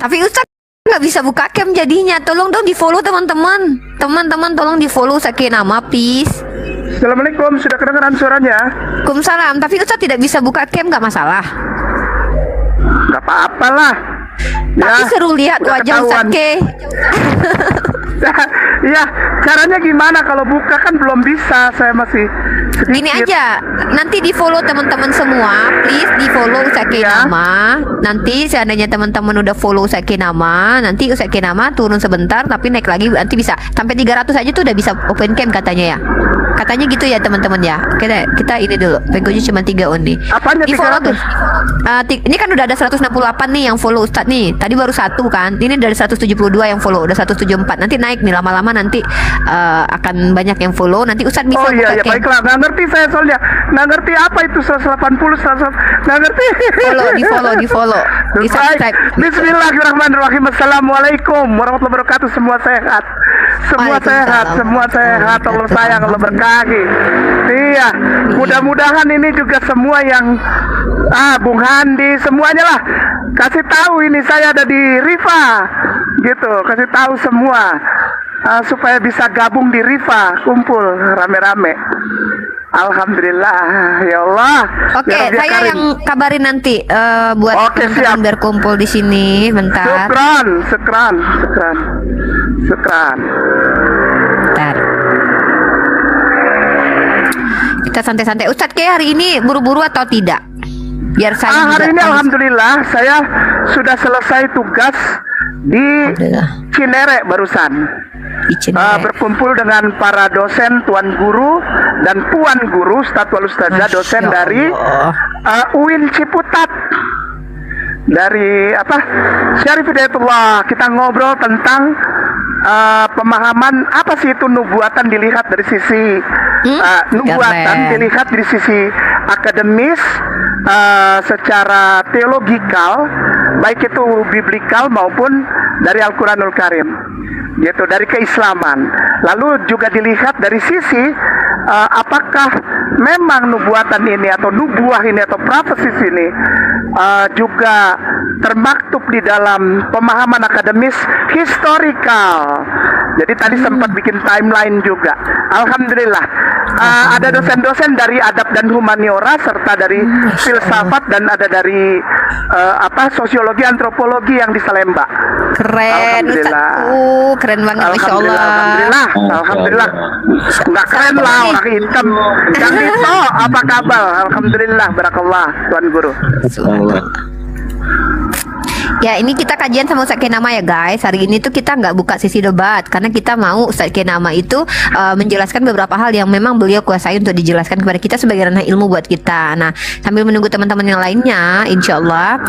Tapi Ustadz nggak bisa buka cam jadinya. Tolong dong di follow teman-teman. Teman-teman tolong di follow Ustadz Nama please. Assalamualaikum, sudah kedengaran suaranya? Waalaikumsalam. Tapi Ustadz tidak bisa buka cam nggak masalah. Gak apa-apa lah. Tapi seru lihat udah wajah ketahuan. Ustadz Ya, caranya gimana kalau buka kan belum bisa, saya masih sedikit. Gini aja, nanti di follow teman-teman semua, please di follow Ustadz Ya. Nama. Nanti seandainya teman-teman udah follow Ustadz Nama, nanti Ustadz Nama turun sebentar, tapi naik lagi nanti bisa sampai 300 aja tuh udah bisa open cam katanya ya. Katanya gitu ya teman-teman ya. Kita ini dulu, pengguna cuma 3 only. Apanya Di follow 300? tuh. Ini kan udah ada 168 nih yang follow Ustadz nih. Tadi baru 1 kan. Ini dari 172 yang follow, udah 174. Nanti naik nih lama-lama nanti akan banyak yang follow. Nanti Ustadz bisa Oh iya, buka ya cam. baiklah. Nggak ngerti saya soalnya. Nggak ngerti apa itu 180, 100. Nggak ngerti. di follow, di Baik. subscribe. Bismillahirrahmanirrahim. Assalamualaikum warahmatullahi wabarakatuh. Semua sehat. Semua sehat. Semua sehat. Allah sayang, Allah berkahi. Iya. Mudah-mudahan ini juga semua yang Bung Handi semuanya lah kasih tahu ini saya ada di Riva gitu, kasih tahu semua supaya bisa gabung di Riva, kumpul rame-rame. Alhamdulillah ya Allah. Oke, Ya Rabbi saya Karim. yang kabarin nanti buat Oke, teman-teman siap. biar kumpul di sini bentar. Sekran. Bentar. Kita santai-santai. Ustadz kayak hari ini buru-buru atau tidak? Biar saya Hari juga ini tahu. alhamdulillah saya sudah selesai tugas di Alhamdulillah. Cinere barusan. Di Cinere. Berkumpul dengan para dosen, tuan guru dan puan guru, Statwal Ustazah, Masya dosen dari Allah. UIN Ciputat. Dari Syarif Hidayatullah, kita ngobrol tentang pemahaman apa sih itu nubuatan dilihat dari sisi nubuatan keren. dilihat dari sisi akademis, secara teologikal, baik itu biblikal maupun dari Al-Quranul Karim, gitu, dari keislaman. Lalu juga dilihat dari sisi apakah memang nubuatan ini atau nubuah ini atau profesis ini juga termaktub di dalam pemahaman akademis historikal. Jadi tadi sempat bikin timeline juga. Alhamdulillah. Ada dosen-dosen dari adab dan humaniora serta dari filsafat dan ada dari sosiologi antropologi yang di Salemba. Keren Alhamdulillah. Ustadz. Keren banget Masya Allah. Alhamdulillah. Nggak keren lah orang hitam. Yang itu apa kabar? Alhamdulillah, barakallah, Tuan Guru. Ya ini kita kajian sama Ustadz Kenama ya guys. Hari ini tuh kita nggak buka sesi debat karena kita mau Ustadz Kenama itu menjelaskan beberapa hal yang memang beliau kuasai untuk dijelaskan kepada kita sebagai ranah ilmu buat kita. Nah sambil menunggu teman-teman yang lainnya, insya Allah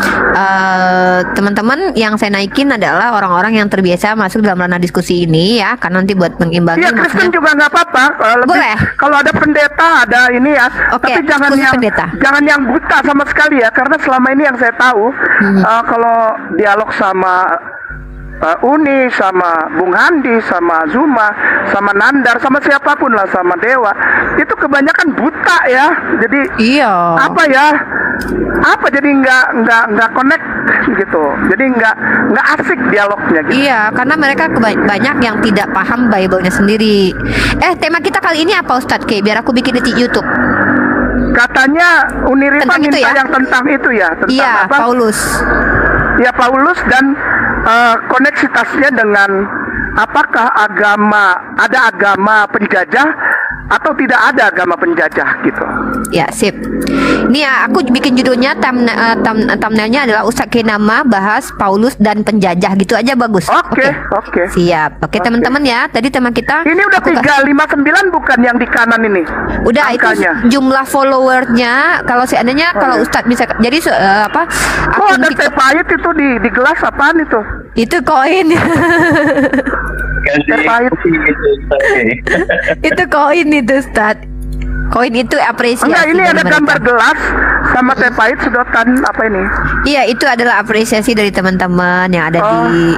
teman-teman yang saya naikin adalah orang-orang yang terbiasa masuk dalam ranah diskusi ini ya, karena nanti buat mengimbangi. Iya, Kristen juga nggak apa-apa. Boleh. Kalau ada pendeta, ada ini ya. Oke, Tapi jangan khusus yang pendeta. jangan yang buta sama sekali ya, karena selama ini yang saya tahu kalau dialog sama Uni, sama Bung Handi, sama Zuma, sama Nandar, sama siapapun lah, sama Dewa, itu kebanyakan buta ya. Jadi Iya. jadi nggak connect gitu. Jadi nggak asik dialognya gitu. Iya, karena mereka banyak yang tidak paham Bible-nya sendiri. Tema kita kali ini apa Ustadz K? Biar aku bikin di YouTube. Katanya Unirifa Tentang itu minta ya? yang tentang itu ya, tentang Iya, apa? Paulus. Ya Paulus dan koneksitasnya dengan apakah ada agama penjajah atau tidak ada agama penjajah gitu. Ya, sip. Ini ya, aku bikin judulnya thumbnailnya adalah Ustadz Kenama bahas Paulus dan penjajah gitu aja bagus. Oke. Siap. Oke, teman-teman ya. Tadi tema kita Ini udah aku 359 bukan yang di kanan ini. udah angkanya. itu jumlah followernya. Kalau seandainya kalau Ustadz bisa jadi Oh, akun ada TikTok teh pahit itu di gelas apaan itu? itu koin. Teh pahit. Itu koin itu Ustadz. Koin itu apresiasi. Enggak, ini dari ada mereka. gambar gelas sama teh pahit sedotan apa ini? Iya, itu adalah apresiasi dari teman-teman yang ada di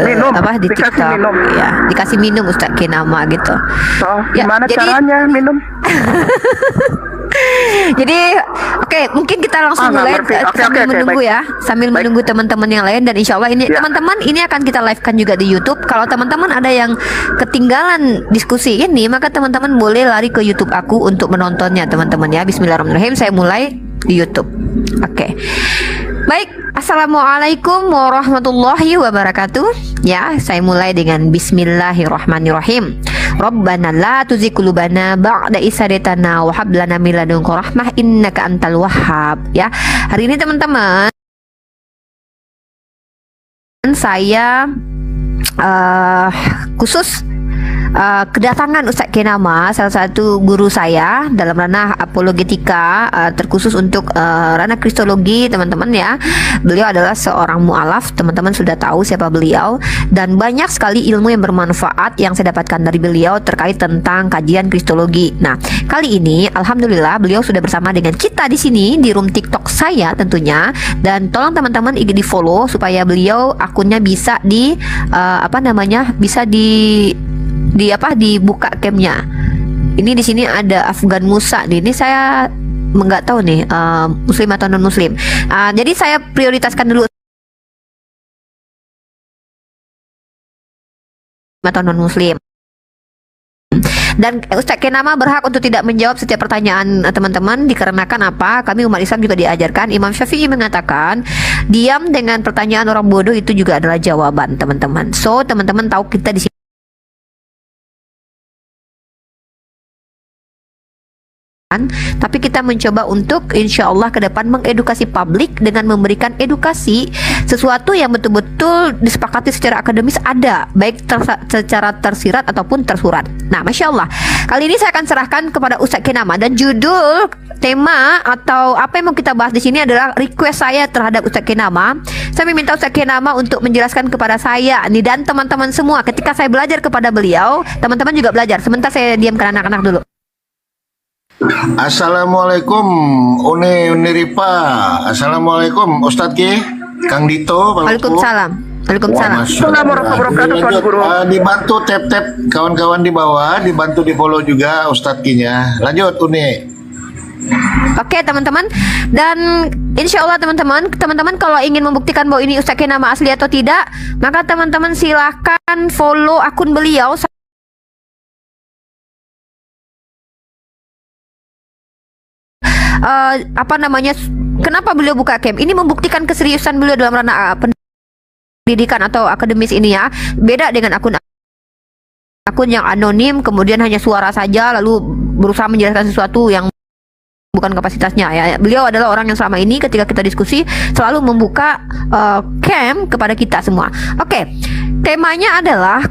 minum. di Dikasih TikTok. minum. Iya, dikasih minum Ustadz Kenama gitu. Oh, Ya, gimana jadi- caranya minum? Jadi oke, mungkin kita langsung nggak mulai ngerti. Oke, sambil oke, menunggu baik. ya, sambil Baik. menunggu teman-teman yang lain, dan insya Allah ini Ya. teman-teman ini akan kita live-kan juga di YouTube. Kalau teman-teman ada yang ketinggalan diskusi ini, maka teman-teman boleh lari ke YouTube aku untuk menontonnya teman-teman ya. Bismillahirrahmanirrahim. Saya mulai di YouTube. Oke. Baik, Assalamualaikum warahmatullahi wabarakatuh. Ya, saya mulai dengan Bismillahirrahmanirrahim. Rabbana la tuzigh qulubana ba'da idh hadaytana wa hab lana min ladunka rahmah innaka antal wahhab. Ya, hari ini teman-teman saya khusus kedatangan Ustadz Kenama, salah satu guru saya dalam ranah apologetika, terkhusus untuk ranah kristologi teman-teman ya. Beliau adalah seorang mu'alaf, teman-teman sudah tahu siapa beliau, dan banyak sekali ilmu yang bermanfaat yang saya dapatkan dari beliau terkait tentang kajian kristologi. Nah, kali ini alhamdulillah beliau sudah bersama dengan kita di sini di room TikTok saya tentunya, dan tolong teman-teman di follow supaya beliau akunnya bisa bisa dibuka camnya. Ini di sini ada Afgan Musa. Ini saya nggak tahu nih muslim atau non muslim. Jadi saya prioritaskan dulu atau non muslim. Dan Ustadz Kenama berhak untuk tidak menjawab setiap pertanyaan teman-teman, dikarenakan apa? Kami umat Islam juga diajarkan. Imam Syafi'i mengatakan, diam dengan pertanyaan orang bodoh itu juga adalah jawaban, teman-teman. So, teman-teman tahu kita di sini, tapi kita mencoba untuk insya Allah ke depan mengedukasi publik dengan memberikan edukasi sesuatu yang betul-betul disepakati secara akademis ada, baik secara tersirat ataupun tersurat. Nah, Masya Allah, kali ini saya akan serahkan kepada Ustadz Kenama, dan judul tema atau apa yang mau kita bahas di sini adalah request saya terhadap Ustadz Kenama. Saya meminta Ustadz Kenama untuk menjelaskan kepada saya nih dan teman-teman semua. Ketika saya belajar kepada beliau, teman-teman juga belajar. Sebentar saya diamkan anak-anak dulu. Assalamualaikum Uni Ripa. Assalamualaikum Ustadz Ki, Kang Dito. Waalaikumsalam. Waalaikumsalam. Assalamualaikum warahmatullahi wabarakatuh, Tuan Guru. Dibantu tap-tap kawan-kawan di bawah, dibantu di follow juga Ustadz Ki-nya. Lanjut Uni. Oke teman-teman, dan insya Allah teman-teman kalau ingin membuktikan bahwa ini Ustadz Kenama asli atau tidak, maka teman-teman silahkan follow akun beliau. Kenapa beliau buka camp? Ini membuktikan keseriusan beliau dalam ranah pendidikan atau akademis ini ya. Beda dengan akun yang anonim, kemudian hanya suara saja lalu berusaha menjelaskan sesuatu yang bukan kapasitasnya ya. Beliau adalah orang yang selama ini ketika kita diskusi selalu membuka camp kepada kita semua. Oke, temanya adalah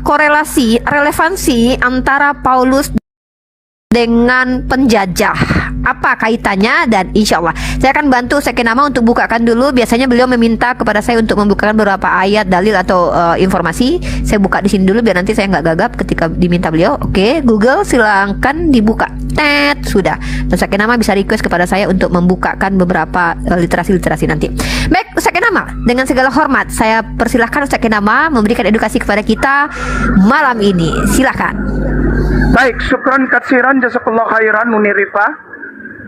relevansi antara Paulus dengan penjajah. Apa kaitannya? Dan insya Allah saya akan bantu Ustadz Kenama untuk bukakan dulu. Biasanya beliau meminta kepada saya untuk membukakan beberapa ayat, dalil atau informasi. Saya buka di sini dulu biar nanti saya nggak gagap ketika diminta beliau. Oke, Google silahkan dibuka. Sudah. Dan Ustadz Kenama bisa request kepada saya untuk membukakan beberapa literasi nanti. Baik, Ustadz Kenama, dengan segala hormat saya persilahkan Ustadz Kenama memberikan edukasi kepada kita malam ini. Silahkan. Baik, syukron katsiran, jazakallah khairan Uni Rifa.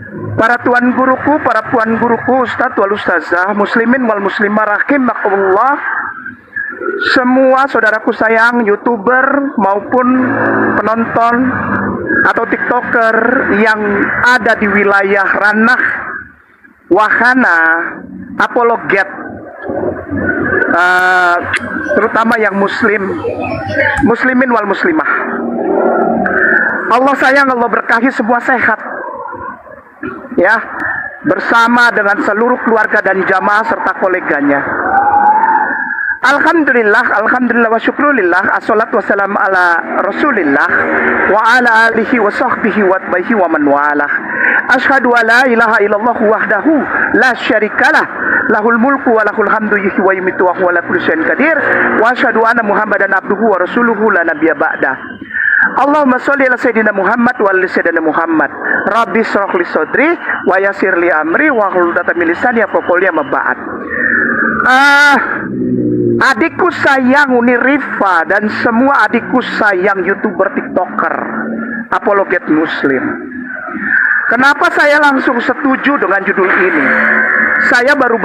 Para tuan guruku, para puan guruku, ustadz wal ustazah, muslimin wal muslimah rahimakumullah. Semua saudaraku sayang, YouTuber maupun penonton atau TikToker yang ada di wilayah ranah wahana apologet, terutama yang muslimin wal muslimah. Allah sayang, Allah berkahi, semua sehat ya, bersama dengan seluruh keluarga dan jamaah serta koleganya. Alhamdulillah wa syukrulillah, assalatu wassalam ala rasulillah wa ala alihi wa sahbihi wa atbaihi wa man walah. Ashhadu an la ilaha illallah wahdahu la syarikalah, lahul mulku wa lahul hamdu yuhyi wa yumiitu wa huwa ala kulli syai'in qadir, wa asyhadu anna muhammadan abduhu wa rasuluhu la nabiyya ba'da. Allahumma sholli ala sayyidina Muhammad wa ala sayyidina Muhammad. Rabbi shrah li sadri wa yassir li amri wa hlul 'uqdatam min lisani yafqahu qawli, amma ba'd. Adikku sayang Uni Rifa dan semua adikku sayang YouTuber, TikToker, apologet muslim. Kenapa saya langsung setuju dengan judul ini? Saya baru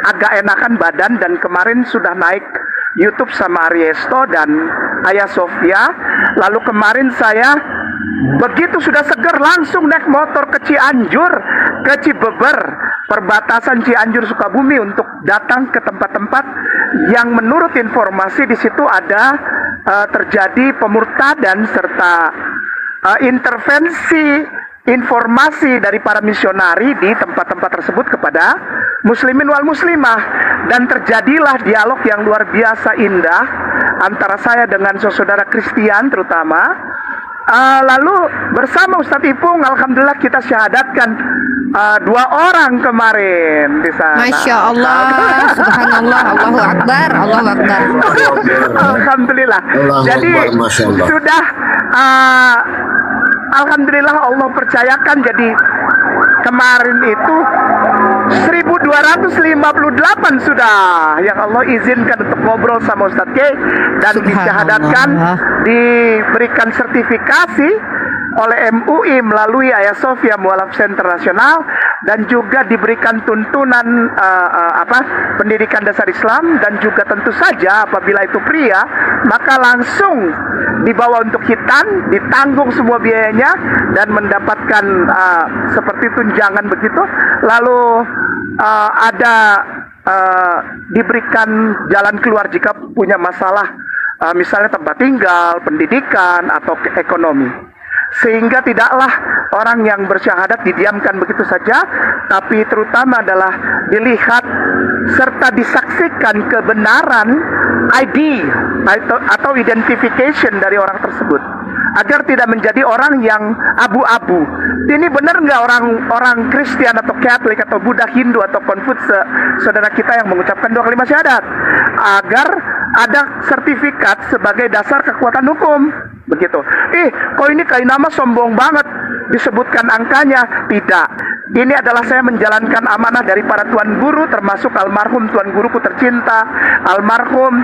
agak enakan badan dan kemarin sudah naik YouTube sama Ariesto dan Ayah Sofia. Lalu kemarin saya begitu sudah seger langsung naik motor ke Cianjur, ke Cibeber, perbatasan Cianjur Sukabumi untuk datang ke tempat-tempat yang menurut informasi di situ ada terjadi pemurtadan serta intervensi informasi dari para misionari di tempat-tempat tersebut kepada muslimin wal muslimah, dan terjadilah dialog yang luar biasa indah antara saya dengan saudara Kristian terutama. Lalu bersama Ustadz Ipung, alhamdulillah kita syahadatkan 2 orang kemarin di sana. Masya Allah, subhanallah, Allahu Akbar, Allahu Akbar. Alhamdulillah. Allahu Jadi Akbar, Masya Allah. sudah alhamdulillah Allah percayakan, jadi kemarin itu 1258 sudah yang Allah izinkan untuk ngobrol sama Ustadz K dan disyahadatkan, diberikan sertifikasi oleh MUI melalui Ayah Sofia Mualaf Center Nasional, dan juga diberikan tuntunan pendidikan dasar Islam, dan juga tentu saja apabila itu pria maka langsung dibawa untuk hitan, ditanggung semua biayanya dan mendapatkan seperti tunjangan begitu. Lalu ada diberikan jalan keluar jika punya masalah, misalnya tempat tinggal, pendidikan atau ekonomi. Sehingga tidaklah orang yang bersyahadat didiamkan begitu saja, tapi terutama adalah dilihat serta disaksikan kebenaran ID atau identification dari orang tersebut, agar tidak menjadi orang yang abu-abu. Ini benar nggak orang Kristen atau Katolik atau Buddha, Hindu atau Konfutse, saudara kita yang mengucapkan 2 kalimat syahadat, agar ada sertifikat sebagai dasar kekuatan hukum. Begitu. Kok ini kayak nama sombong banget disebutkan angkanya? Tidak. Ini adalah saya menjalankan amanah dari para tuan guru, termasuk almarhum tuan guruku tercinta, almarhum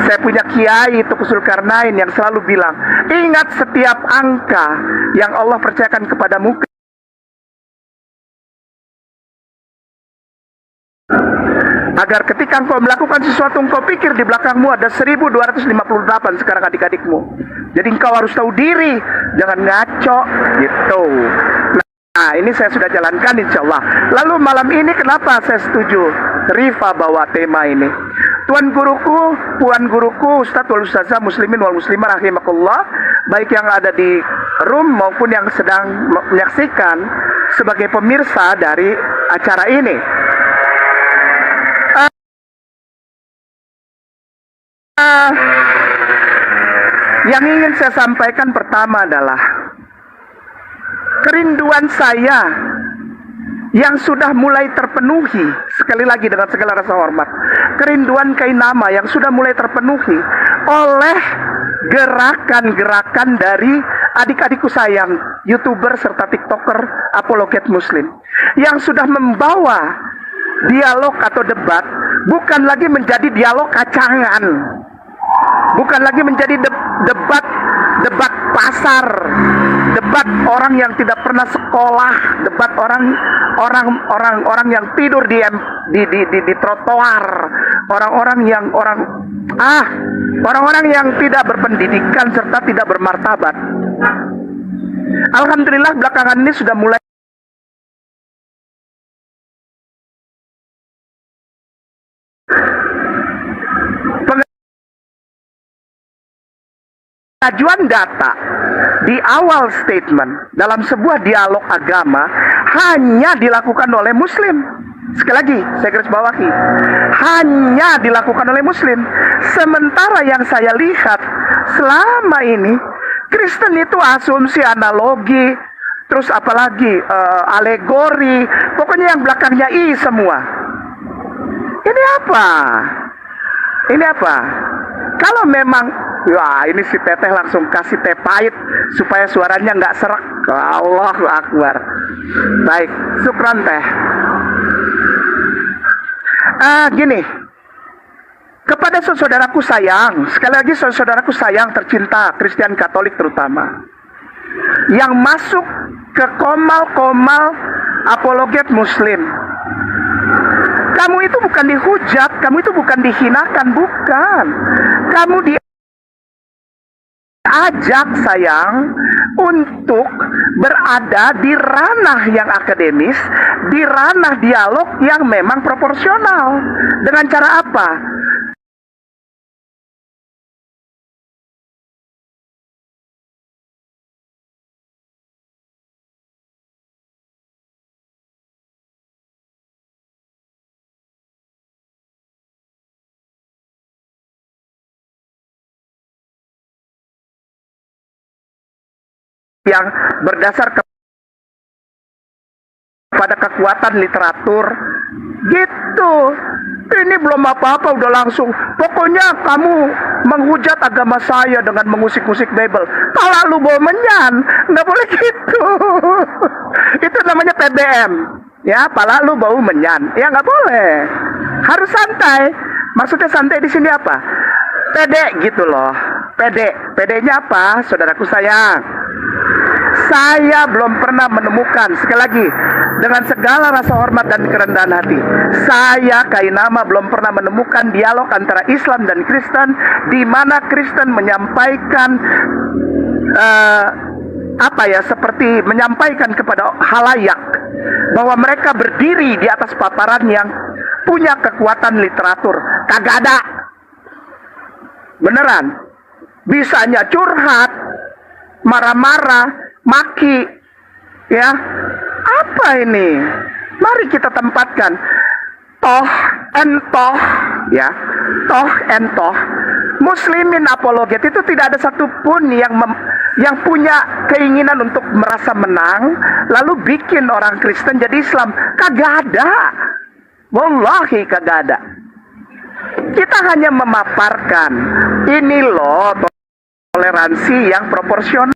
saya punya kiai Tuku Zulkarnain yang selalu bilang, ingat setiap angka yang Allah percayakan kepadamu, agar ketika engkau melakukan sesuatu engkau pikir di belakangmu ada 1258 sekarang adik-adikmu. Jadi engkau harus tahu diri, jangan ngaco gitu. Nah, ini saya sudah jalankan insya Allah. Lalu malam ini kenapa saya setuju Rifa bawa tema ini? Puan guruku, Ustadz wal Ustazah muslimin wal muslimah rahimakumullah, baik yang ada di room maupun yang sedang menyaksikan sebagai pemirsa dari acara ini. Yang ingin saya sampaikan pertama adalah kerinduan saya yang sudah mulai terpenuhi, sekali lagi dengan segala rasa hormat, kerinduan Kainama yang sudah mulai terpenuhi oleh gerakan-gerakan dari adik-adikku sayang, YouTuber serta TikToker apologet muslim, yang sudah membawa dialog atau debat bukan lagi menjadi dialog kacangan, bukan lagi menjadi debat pasar, debat orang yang tidak pernah sekolah, debat orang yang tidur di trotoar, orang-orang yang tidak berpendidikan serta tidak bermartabat. Alhamdulillah belakangan ini sudah mulai pengajuan data di awal statement dalam sebuah dialog agama hanya dilakukan oleh muslim. Sekali lagi saya garis bawahi, hanya dilakukan oleh muslim. Sementara yang saya lihat selama ini Kristen itu asumsi, analogi, terus apalagi alegori, pokoknya yang belakangnya i semua. Ini apa? Kalau memang, wah ini si teteh langsung kasih teh pahit supaya suaranya nggak serak. Allahu Akbar. Baik, syukran teh. Gini, kepada saudaraku sayang, sekali lagi saudaraku sayang tercinta, Kristen Katolik terutama, yang masuk ke komal-komal apologet muslim. Kamu itu bukan dihujat, kamu itu bukan dihinakan, bukan. Kamu diajak sayang untuk berada di ranah yang akademis, di ranah dialog yang memang proporsional. Dengan cara apa? Yang berdasar kepada kekuatan literatur gitu. Ini belum apa-apa udah langsung pokoknya kamu menghujat agama saya dengan mengusik-usik Bible. Pala lu bawa menyan, nggak boleh gitu. Itu namanya PBM ya, pala lu bau menyan ya, nggak boleh, harus santai. Maksudnya santai di sini apa? Pede gitu loh. Pedenya apa, saudaraku sayang? Saya belum pernah menemukan, sekali lagi, dengan segala rasa hormat dan kerendahan hati, saya Kainama belum pernah menemukan dialog antara Islam dan Kristen di mana Kristen menyampaikan seperti menyampaikan kepada halayak bahwa mereka berdiri di atas paparan yang punya kekuatan literatur. Kagak ada. Beneran. Bisanya curhat, marah-marah, maki, ya. Apa ini? Mari kita tempatkan toh entoh, ya. Toh entoh. Muslimin apologet itu tidak ada satupun yang punya keinginan untuk merasa menang lalu bikin orang Kristen jadi Islam. Kagak ada. Wallahi kagak ada. Kita hanya memaparkan ini loh toleransi yang proporsional.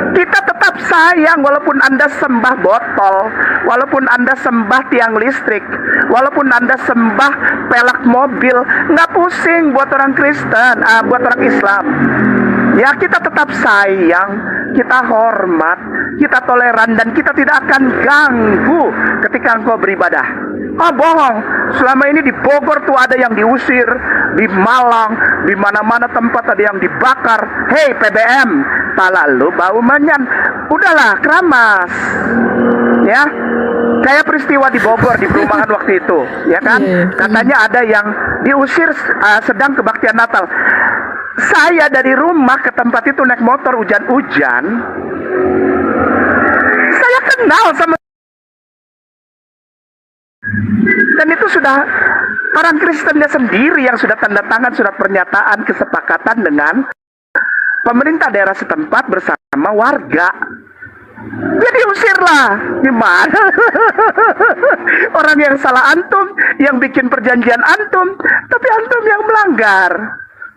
Kita tetap sayang walaupun Anda sembah botol, walaupun Anda sembah tiang listrik, walaupun Anda sembah pelak mobil, nggak pusing buat orang Kristen, buat orang Islam. Ya, kita tetap sayang, kita hormat, kita toleran, dan kita tidak akan ganggu ketika engkau beribadah. Bohong. Selama ini di Bogor tuh ada yang diusir, di Malang, di mana-mana tempat ada yang dibakar. Hei PBM, pala lu bau menyan. Udahlah, keramas. Ya. Kayak peristiwa di Bogor di perumahan waktu itu, ya kan? Katanya ada yang diusir sedang kebaktian Natal. Saya dari rumah ke tempat itu naik motor hujan-hujan. Saya kenal sama, dan itu sudah orang Kristennya sendiri yang sudah tanda tangan surat pernyataan kesepakatan dengan pemerintah daerah setempat bersama warga. Jadi usirlah. Gimana? Orang yang salah antum, yang bikin perjanjian antum, tapi antum yang melanggar.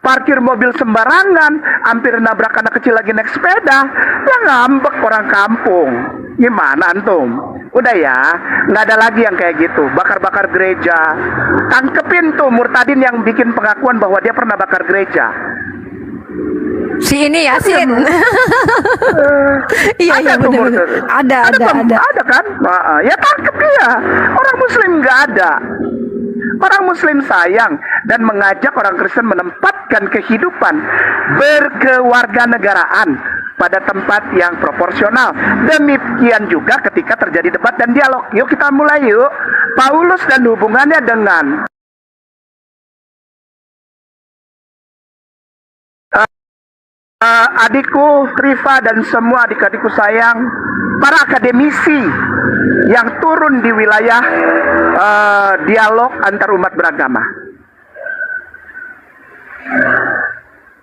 Parkir mobil sembarangan, hampir nabrak anak kecil lagi naik sepeda, ya ngambek orang kampung. Gimana antum? Udah ya, nggak ada lagi yang kayak gitu. Bakar-bakar gereja. Tangkepin tuh murtadin yang bikin pengakuan bahwa dia pernah bakar gereja. Si ini Yasin. Iya benar. Ada kan? Ya tangkep dia. Orang Muslim nggak ada. Orang Muslim sayang dan mengajak orang Kristen menempatkan kehidupan berkewarganegaraan pada tempat yang proporsional. Demikian juga ketika terjadi debat dan dialog. Yuk kita mulai yuk. Paulus dan hubungannya dengan adikku Rifa dan semua adik-adikku sayang, para akademisi yang turun di wilayah dialog antar umat beragama.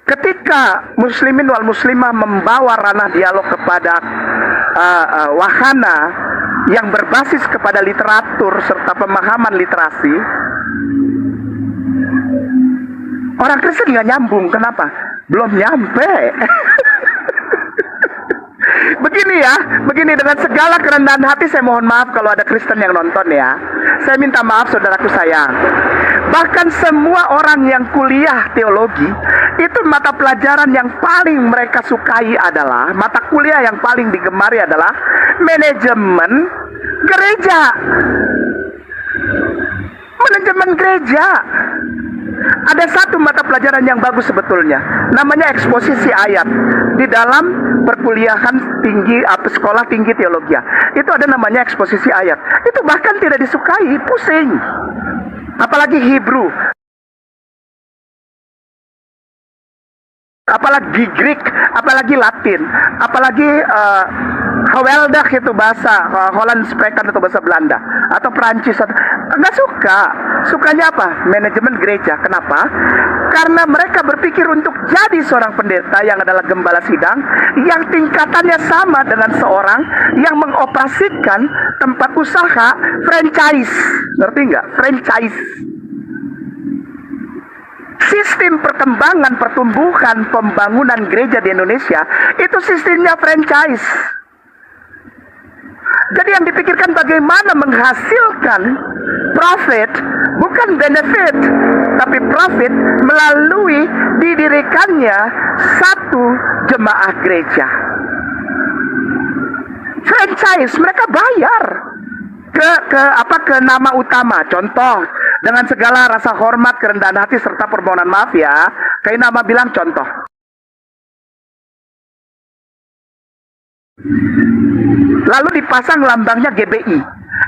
Ketika muslimin wal muslimah membawa ranah dialog kepada wahana yang berbasis kepada literatur serta pemahaman literasi, orang Kristen nggak nyambung. Kenapa? Belum nyampe. Begini dengan segala kerendahan hati saya mohon maaf kalau ada Kristen yang nonton ya. Saya minta maaf saudaraku sayang. Bahkan semua orang yang kuliah teologi, itu mata pelajaran yang paling mereka sukai adalah, mata kuliah yang paling digemari adalah manajemen gereja. Manajemen gereja. Ada satu mata pelajaran yang bagus sebetulnya, namanya eksposisi ayat di dalam perkuliahan tinggi atau sekolah tinggi teologi. Itu ada namanya eksposisi ayat. Itu bahkan tidak disukai, pusing. Apalagi Hebrew, apalagi Greek, apalagi Latin, apalagi Geweldig itu bahasa Holland Spreken atau bahasa Belanda atau Prancis atau nggak suka. Sukanya apa? Manajemen gereja. Kenapa? Karena mereka berpikir untuk jadi seorang pendeta yang adalah gembala sidang yang tingkatannya sama dengan seorang yang mengoperasikan tempat usaha franchise. Ngerti nggak? Franchise. Sistem perkembangan, pertumbuhan, pembangunan gereja di Indonesia itu sistemnya franchise. Jadi yang dipikirkan bagaimana menghasilkan profit, bukan benefit, tapi profit melalui didirikannya satu jemaah gereja. Franchise, mereka bayar ke nama utama. Contoh, dengan segala rasa hormat, kerendahan hati serta permohonan maaf ya, kayak nama bilang contoh. Lalu dipasang lambangnya GBI.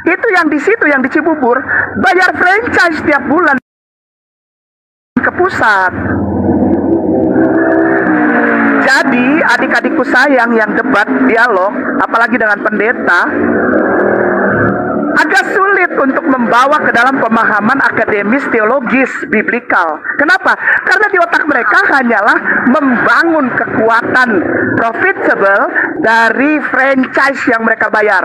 Itu yang di situ, yang di Cibubur, bayar franchise tiap bulan ke pusat. Jadi adik-adikku sayang yang debat dialog, apalagi dengan pendeta, agak sulit untuk membawa ke dalam pemahaman akademis teologis biblikal. Kenapa? Karena di otak mereka hanyalah membangun kekuatan profitable dari franchise yang mereka bayar.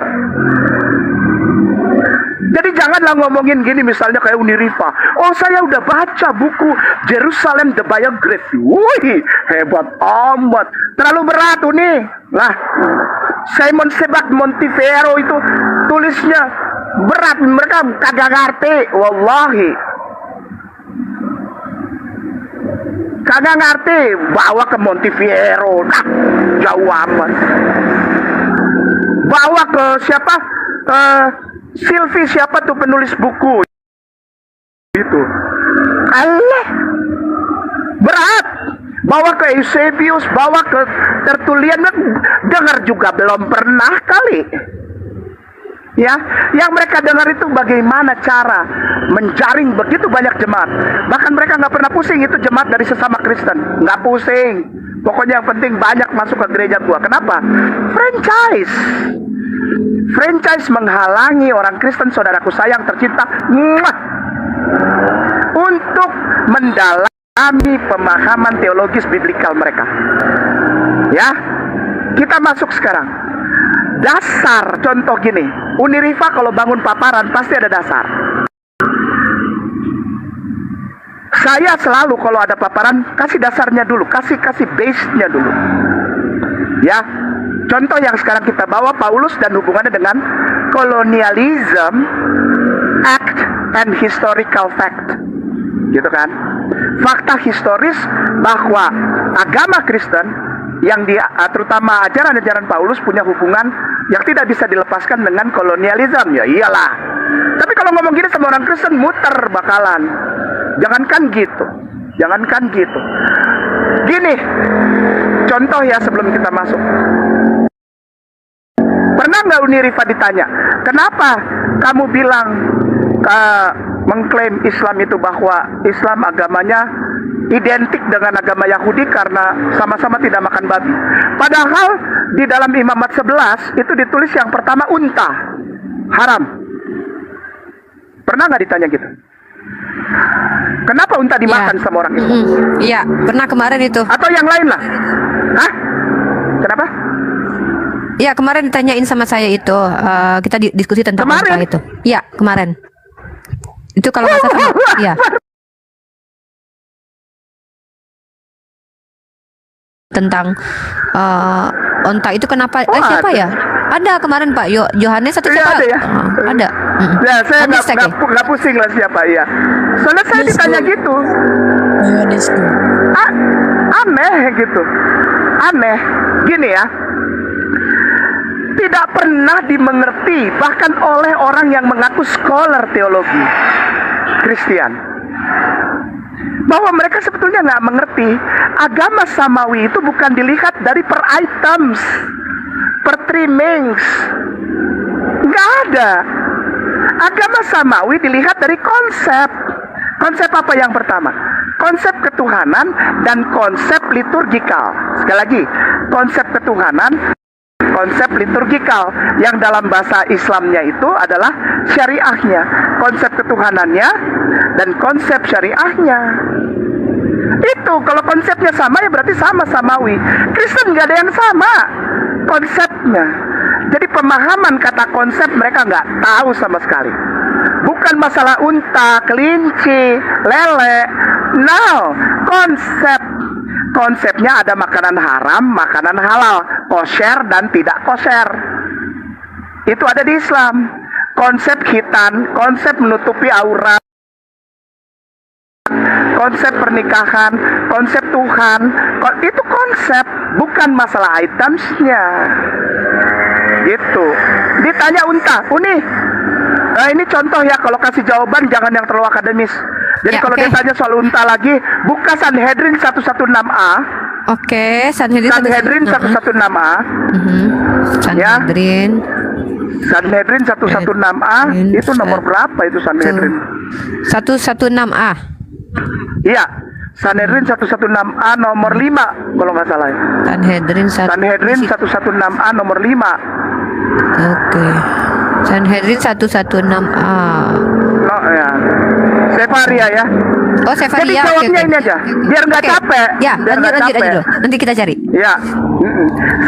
Jadi janganlah ngomongin gini, misalnya kayak Unirifa. Oh, saya udah baca buku Jerusalem the Biography. Wih, hebat amat. Terlalu berat Uni. Lah, Simon Sebag Montefiore itu tulisnya berat, mereka kagak ngerti, wallahi. Kagak ngerti, bawa ke Montefiore, nah, jauh amat. Bawa ke siapa? Sylvie siapa tuh penulis buku? Itu. Alah. Berat. Bawa ke Eusebius, bawa ke Tertullian, dengar juga belum pernah kali. Ya, yang mereka dengar itu bagaimana cara menjaring begitu banyak jemaat. Bahkan mereka nggak pernah pusing itu jemaat dari sesama Kristen, nggak pusing. Pokoknya yang penting banyak masuk ke gereja gua. Kenapa? Franchise. Franchise menghalangi orang Kristen, saudaraku sayang tercinta, untuk mendalami pemahaman teologis biblikal mereka. Ya, kita masuk sekarang. Dasar, contoh gini, Unirifa kalau bangun paparan pasti ada dasar. Saya selalu kalau ada paparan kasih dasarnya dulu, kasih base-nya dulu. Ya, contoh yang sekarang kita bawa Paulus dan hubungannya dengan colonialism, act and historical fact, gitu kan? Fakta historis bahwa agama Kristen yang terutama ajaran-ajaran Paulus punya hubungan yang tidak bisa dilepaskan dengan kolonialisme. Ya iyalah. Tapi kalau ngomong gini sama orang Kristen muter bakalan. Jangankan gitu. Gini, contoh ya sebelum kita masuk. Pernah nggak Unirifa ditanya, kenapa kamu bilang mengklaim Islam itu bahwa Islam agamanya identik dengan agama Yahudi karena sama-sama tidak makan babi. Padahal di dalam Imamat 11 itu ditulis yang pertama unta haram. Pernah nggak ditanya gitu? Kenapa unta dimakan sama orang itu? Iya, pernah kemarin itu. Atau yang lain lah. Hah? Kenapa? Iya, kemarin ditanyain sama saya itu. Kita diskusi tentang unta itu. Iya, kemarin. Itu kalau nggak salah. Iya. Tentang onta itu kenapa siapa ya? Ada kemarin Pak Yohanes atau siapa? Ada ya? Ada. Ya, saya Lanjut, Ustaz, ya? nggak pusing lah siapa ya. Soalnya saya Yes, ditanya Bu. gitu, Yohanes 2. aneh gitu, aneh. Gini ya, tidak pernah dimengerti bahkan oleh orang yang mengaku scholar teologi Kristen, bahwa mereka sebetulnya nggak mengerti agama samawi itu bukan dilihat dari per items, per trimmings, nggak ada. Agama samawi dilihat dari konsep. Konsep apa yang pertama? Konsep ketuhanan dan konsep liturgikal. Sekali lagi, konsep ketuhanan, konsep liturgikal yang dalam bahasa Islamnya itu adalah syariahnya, konsep ketuhanannya dan konsep syariahnya. Itu kalau konsepnya sama ya berarti sama samawi. Kristen nggak ada yang sama konsepnya. Jadi pemahaman kata konsep mereka nggak tahu sama sekali. Bukan masalah unta, kelinci, lele. No, konsep. Konsepnya ada makanan haram, makanan halal, kosher dan tidak kosher. Itu ada di Islam. Konsep khitan, konsep menutupi aurat, konsep pernikahan, konsep Tuhan, itu konsep, bukan masalah itemsnya. Gitu. Ditanya unta, Uni, ini contoh ya, kalau kasih jawaban jangan yang terlalu akademis. Jadi Ya, kalau oke. ditanya soal unta lagi, buka Sanhedrin 116a. Oke, Sanhedrin Sanhedrin 116a. Ya. Sanhedrin. Sanhedrin 116a itu nomor berapa itu Sanhedrin? 116A. Iya, Sanhedrin 116a nomor 5 kalau nggak salah. Sanhedrin Sanhedrin 116a nomor 5. Oke. Sanhedrin 116A. No, ya. Sefaria ya. Oh, Sefaria. Jadi oke, jawabnya oke. ini aja, biar nggak Oke. capek. Ya, Biar nggak lanjut capek. dulu. Nanti kita cari. Ya.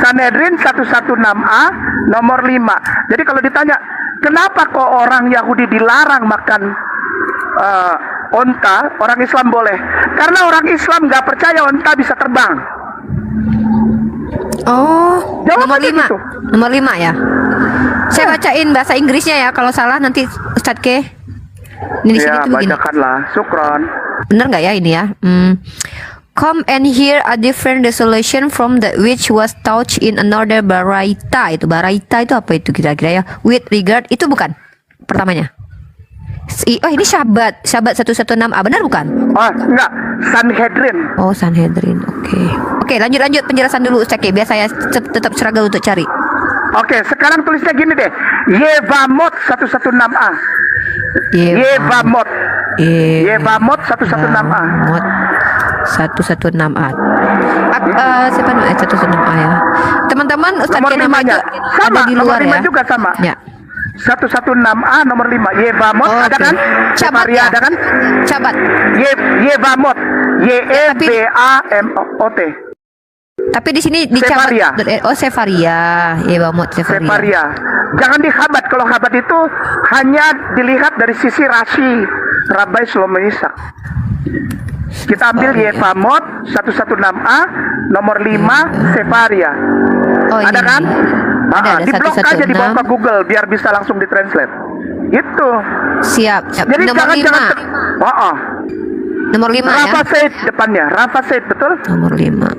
Sanhedrin 116a nomor 5. Jadi kalau ditanya, kenapa kok orang Yahudi dilarang makan onta, orang Islam boleh? Karena orang Islam nggak percaya onta bisa terbang. Oh, nomor Jawabannya 5. gitu. Nomor 5 ya. Saya bacain bahasa Inggrisnya ya, kalau salah nanti Ustadz Ke. Ini di sini Ya, tuh begini. bacakanlah. Syukron. Bener nggak ya ini ya? Come and hear a different resolution from that which was taught in another baraita. Itu baraita itu apa itu kira-kira ya? With regard itu bukan pertamanya. Oh ini Syabat 116A, benar bukan? Oh, enggak. Sanhedrin. Oh Sanhedrin, oke. Oke, lanjut penjelasan dulu Ustaz Ke, biar saya tetap struggle untuk cari. Oke, sekarang tulisnya gini deh. Yevamot 116a. Yevamot. Yevamot 116a. Yevamot 116A. Siapa namanya 116A ya? Teman-teman Ustaz Nomor Ke nama itu 5-nya. Sama, ada di nomor luar 5 ya. juga sama. Ya. 116a nomor 5. Yevamot Oh, ada oke. kan? Cabat Sefaria ya? ada kan? Cabat. Yevamot. Yebamot. Tapi di sini dicabat. Sefaria. Oh Sefaria. Yevamot Sefaria. Sefaria. Jangan dihabat. Kalau habat itu hanya dilihat dari sisi rasi Rabbi Shlomo Ishak. Kita ambil Sefaria. Yevamot 116a nomor 5 Sefaria. Oh, Ada ini. kan? Ada Di blok aja di bawah 116. ke Google biar bisa langsung ditranslate. Itu. Siap. Jadi Nomor 5. Nomor 5 ya. Rafa Said depannya. Rafa Said betul? Nomor 5.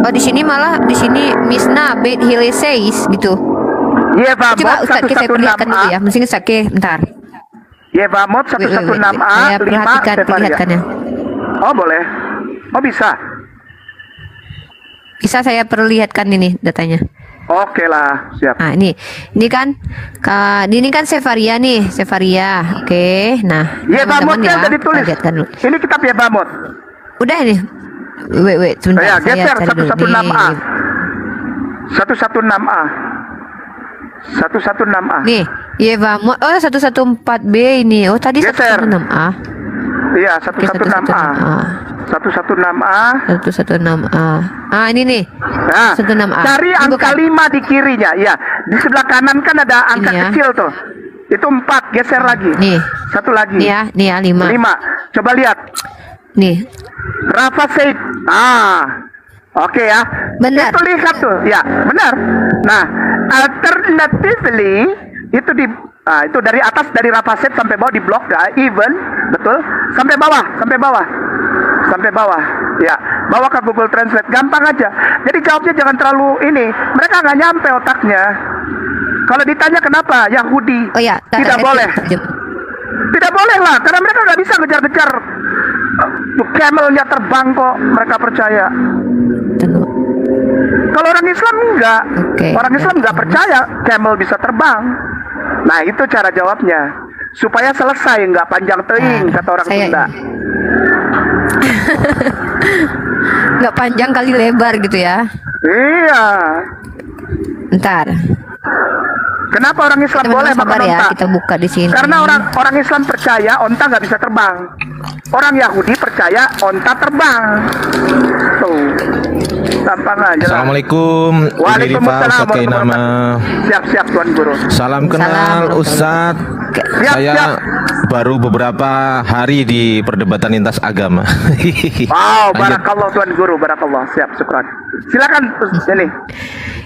Oh di sini malah di sini Misna Beit Hillel says gitu. Yevamot Coba Ustaz Ke saya perlihatkan dulu ya. 116a. Mungkin Ustaz Ke bentar. Yevamot Wait. 116a Saya 5 perhatikan Sefaria. perlihatkannya. Oh boleh. Oh bisa. Bisa saya perlihatkan ini datanya. Oke lah, siap. Nah, ini kan ini kan Sefaria nih, Sefaria. Oke. Nah, teman-teman Yevamotnya ya. tadi tulis. kita lihatkan dulu. Ini kitab Yevamot. Udah ini. Wait, sebentar. Ya, saya geser cari dulu. 116a. Nih, 116a. 116a. nih, Yevamot. Oh, 114B ini. Oh, tadi Geser. 116A. Iya, Oke, 116a. 116a. 116A. Ah, ini nih. Nah, 116A. cari Ini angka bukan? 5 di kirinya. Ya, di sebelah kanan kan ada angka Ini ya. kecil tuh. Itu 4, geser lagi. Nih. Satu lagi. Nih ya 5. 5. Coba lihat. Nih. Rafa Said. Oke ya. Benar. Itu lihat tuh. Ya, benar. Nah, Alternatively itu itu dari atas, dari Rafaset sampai bawah di blok even, betul, sampai bawah ya, bawa ke Google Translate, gampang aja. Jadi jawabnya jangan terlalu ini, mereka nggak nyampe otaknya. Kalau ditanya kenapa Yahudi Oh ya, tidak boleh, tidak boleh lah, karena mereka nggak bisa ngejar-ngejar camelnya terbang kok, mereka percaya. Tunggu. Kalau orang Islam enggak, Oke. orang Islam enggak percaya camel bisa terbang. Nah itu cara jawabnya, supaya selesai, enggak panjang teing, kata orang Sunda. Nggak panjang kali lebar gitu ya. Iya. Ntar. Kenapa orang Islam Teman-teman boleh makan sabar ya, onta? kita buka di sini. Karena orang Islam percaya onta nggak bisa terbang. Orang Yahudi percaya onta terbang. Tuh, gampang aja lah. Assalamualaikum. Waalaikumsalam Ustaz Kainama. Siap Tuan Guru. Salam kenal Salam. Ustaz. Siap, Saya siap. baru beberapa hari di perdebatan lintas agama. Wow, Lanjut. barakallah Tuan Guru, barakallah. Siap, syukran. Silakan ini.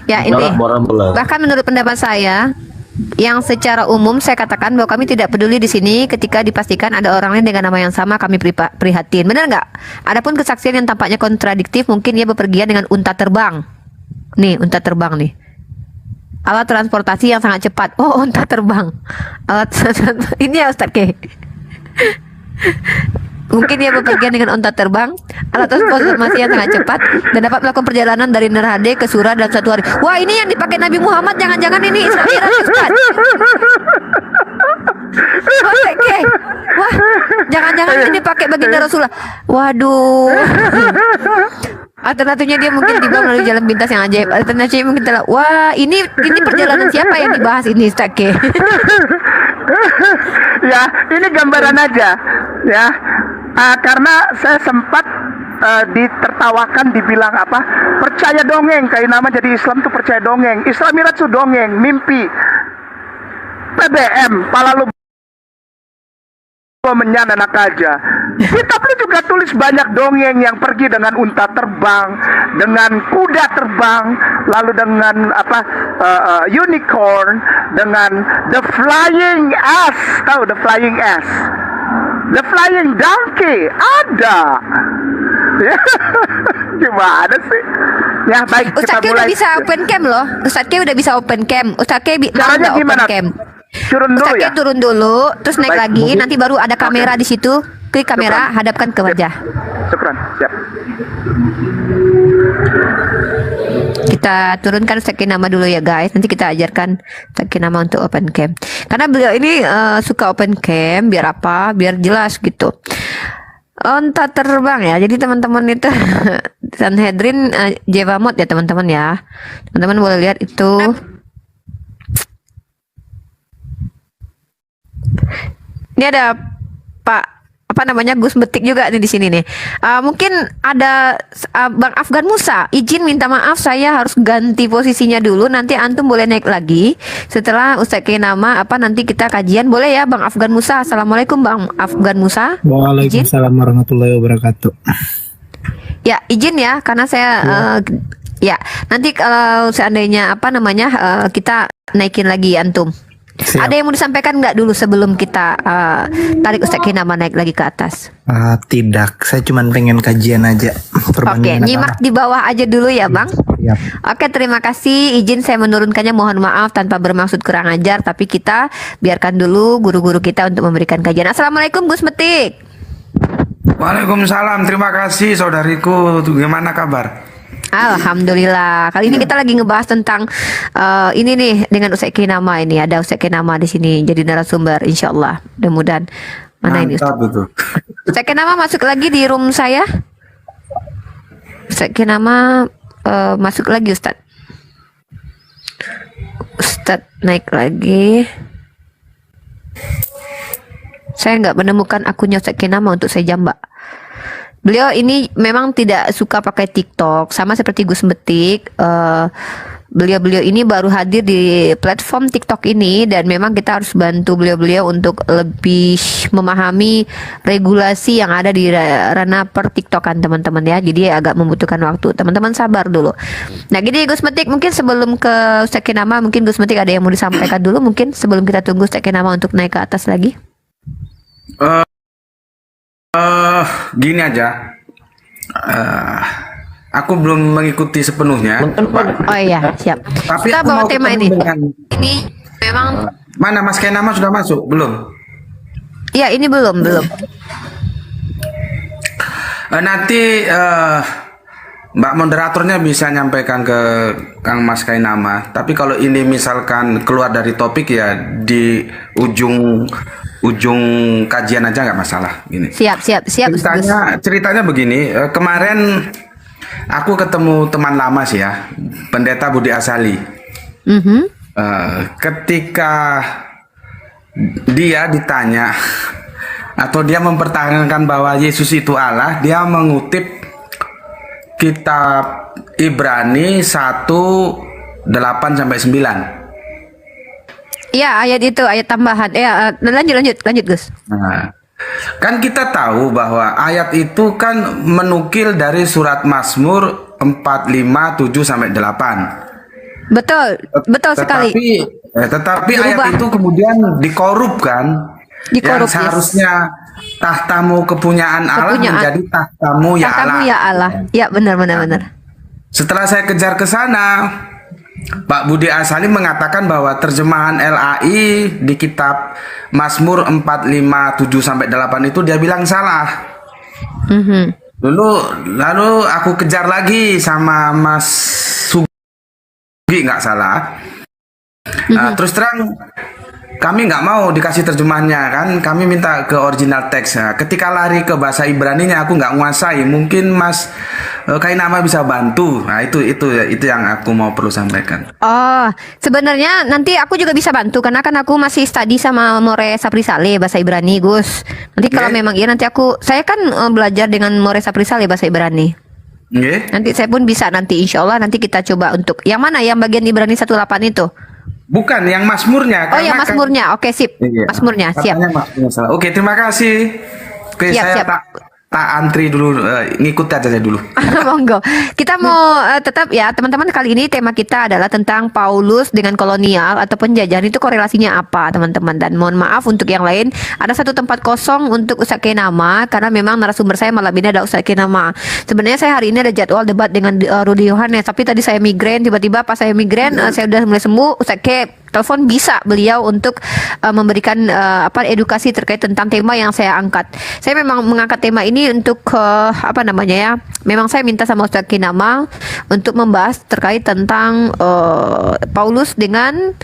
Ya ini. Bahkan menurut pendapat saya, yang secara umum saya katakan bahwa kami tidak peduli di sini ketika dipastikan ada orang lain dengan nama yang sama, kami prihatin. Benar nggak? Adapun kesaksian yang tampaknya kontradiktif, mungkin ia bepergian dengan unta terbang. Nih, unta terbang nih. Alat transportasi yang sangat cepat. Oh, unta terbang. Alat ini ya Ustaz K. Mungkin ia bepergian dengan unta terbang, alat transportasi yang sangat cepat, dan dapat melakukan perjalanan dari Nerhade ke Surah dalam 1 hari. Wah, ini yang dipakai Nabi Muhammad, jangan-jangan ini Isra Mi'raj, Ustaz. Ustaz K. Wah, jangan-jangan ini dipakai baginda Rasulullah. Waduh. Alternatifnya dia mungkin tiba melalui jalan pintas yang ajaib. Alternatifnya mungkin telah. Wah, ini perjalanan siapa yang dibahas ini, Ustaz K? Ya, ini gambaran aja, ya. Karena saya sempat ditertawakan, dibilang apa? Percaya dongeng, kayak nama jadi Islam tuh percaya dongeng. Islam Mi'raj tuh dongeng, mimpi. PBM, pala lu menyan anak aja. Kitab lu juga tulis banyak dongeng yang pergi dengan unta terbang, dengan kuda terbang, lalu dengan unicorn, dengan the flying ass. Tahu the flying ass? The flying donkey ada. Ya, gimana sih? Ya baik, Ustaz kita K udah mulai. bisa open cam loh. Ustaz K udah bisa open cam. Ustaz K mau Caranya nggak open gimana? cam? Turun dulu Ustaz K ya. turun dulu, terus naik Baik. lagi. Nanti baru ada kamera di situ. Klik kamera, Syukran. hadapkan ke wajah. Syukran, siap. Kita turunkan Ustaz K nama dulu ya guys. Nanti kita ajarkan Ustaz K nama untuk open cam. Karena beliau ini suka open cam. Biar apa? Biar jelas gitu. Onta terbang ya. Jadi teman-teman itu Sanhedrin Jevamot ya teman-teman ya. Teman-teman boleh lihat itu. Ini ada Pak apa namanya Gus Betik juga nih di sini nih. Mungkin ada Bang Afgan Musa. Izin minta maaf saya harus ganti posisinya dulu. Nanti antum boleh naik lagi setelah Ustaz K nama nanti kita kajian, boleh ya Bang Afgan Musa. Assalamualaikum Bang Afgan Musa. Waalaikumsalam warahmatullahi wabarakatuh. Ya izin ya karena saya ya nanti kalau seandainya kita naikin lagi antum. Siap. Ada yang mau disampaikan nggak dulu sebelum kita tarik Ustaz K nama naik lagi ke atas? Tidak, saya cuma pengen kajian aja. Oke, nyimak di bawah aja dulu ya Bang. Siap. Oke, terima kasih. Izin saya menurunkannya, mohon maaf tanpa bermaksud kurang ajar, tapi kita biarkan dulu guru-guru kita untuk memberikan kajian. Assalamualaikum Gus Metik. Waalaikumsalam, terima kasih saudariku. Gimana kabar? Alhamdulillah. Kali ini kita lagi ngebahas tentang ini nih dengan Ustaz K nama ini. Ada Ustaz K nama di sini jadi narasumber insyaallah. Mudah-mudahan mana ini Ustaz? Mantap itu. Ustaz K nama masuk lagi di room saya. Ustaz K nama masuk lagi Ustaz. Ustaz naik lagi. Saya nggak menemukan akunnya Ustaz K nama untuk saya jambak. Beliau ini memang tidak suka pakai TikTok, sama seperti Gus Betik. beliau-beliau ini baru hadir di platform TikTok ini dan memang kita harus bantu beliau-beliau untuk lebih memahami regulasi yang ada di ranah per TikTokan teman-teman ya. Jadi agak membutuhkan waktu. Teman-teman sabar dulu. Nah, gini Gus Metik, mungkin sebelum ke Ustaz Kenama, mungkin Gus Metik ada yang mau disampaikan dulu mungkin sebelum kita tunggu Ustaz Kenama untuk naik ke atas lagi. Gini aja. Aku belum mengikuti sepenuhnya. Oh iya, siap. Tapi Kita aku bawa mau tema ketemu ini. dengan- Ini memang Mana Mas Kenama sudah masuk? Belum. ya ini belum. Nanti Mbak moderatornya bisa nyampaikan ke Kang Mas Kainama. Tapi kalau ini misalkan keluar dari topik ya di ujung kajian aja nggak masalah. Gini. Siap, Gus. Ceritanya begini. Kemarin aku ketemu teman lama sih ya, Pendeta Budi Asali. Mhm. Ketika dia ditanya atau dia mempertahankan bahwa Yesus itu Allah, dia mengutip kitab Ibrani 1:8-9. Iya, ayat itu, ayat tambahan. Lanjut Gus. Nah, kan kita tahu bahwa ayat itu kan menukil dari surat Mazmur 45:7-8. Betul sekali. Tetapi Dirubah. ayat itu kemudian dikorupkan. Dikorup, Yang seharusnya tahtamu kepunyaan Allah menjadi tahtamu ya Katamu Allah. ya Allah. Ya benar. Setelah saya kejar ke sana, Pak Budi Asali mengatakan bahwa terjemahan LAI di kitab Mazmur 45:7-8 itu dia bilang salah. Mhm. Lalu aku kejar lagi sama Mas Sugi, nggak salah. Terus terang kami nggak mau dikasih terjemahannya kan, kami minta ke original teks. Nah, ketika lari ke bahasa Ibraninya aku nggak nguasai, mungkin Mas Kainama bisa bantu. Nah itu yang aku mau perlu sampaikan. Oh, sebenarnya nanti aku juga bisa bantu karena kan aku masih study sama More Saprisale bahasa Ibrani, Gus. Nanti kalau memang iya nanti saya kan belajar dengan More Saprisale bahasa Ibrani. Nggih? Nanti saya pun bisa nanti insya Allah nanti kita coba untuk yang mana yang bagian Ibrani 18 itu. Bukan yang Mazmurnya. Oh karena ya kan- Mazmurnya. Oke sip. Iya. Mazmurnya siap. Katanya Mazmurnya salah. Oke, terima kasih. Oke, Siap, saya siap. tak antri dulu, ngikut aja saya dulu. Monggo. Kita mau tetap ya teman-teman, kali ini tema kita adalah tentang Paulus dengan kolonial atau penjajahan itu korelasinya apa teman-teman. Dan mohon maaf untuk yang lain, ada satu tempat kosong untuk Ustaz Kenama karena memang narasumber saya malam ini ada Ustaz Kenama. Sebenarnya saya hari ini ada jadwal debat dengan Rudy Yohanes, tapi tadi saya migrain, tiba-tiba pas saya migrain saya udah mulai sembuh, Ustaz telepon bisa beliau untuk memberikan edukasi terkait tentang tema yang saya angkat. Saya memang mengangkat tema ini untuk memang saya minta sama Ustaz Kenama untuk membahas terkait tentang Paulus dengan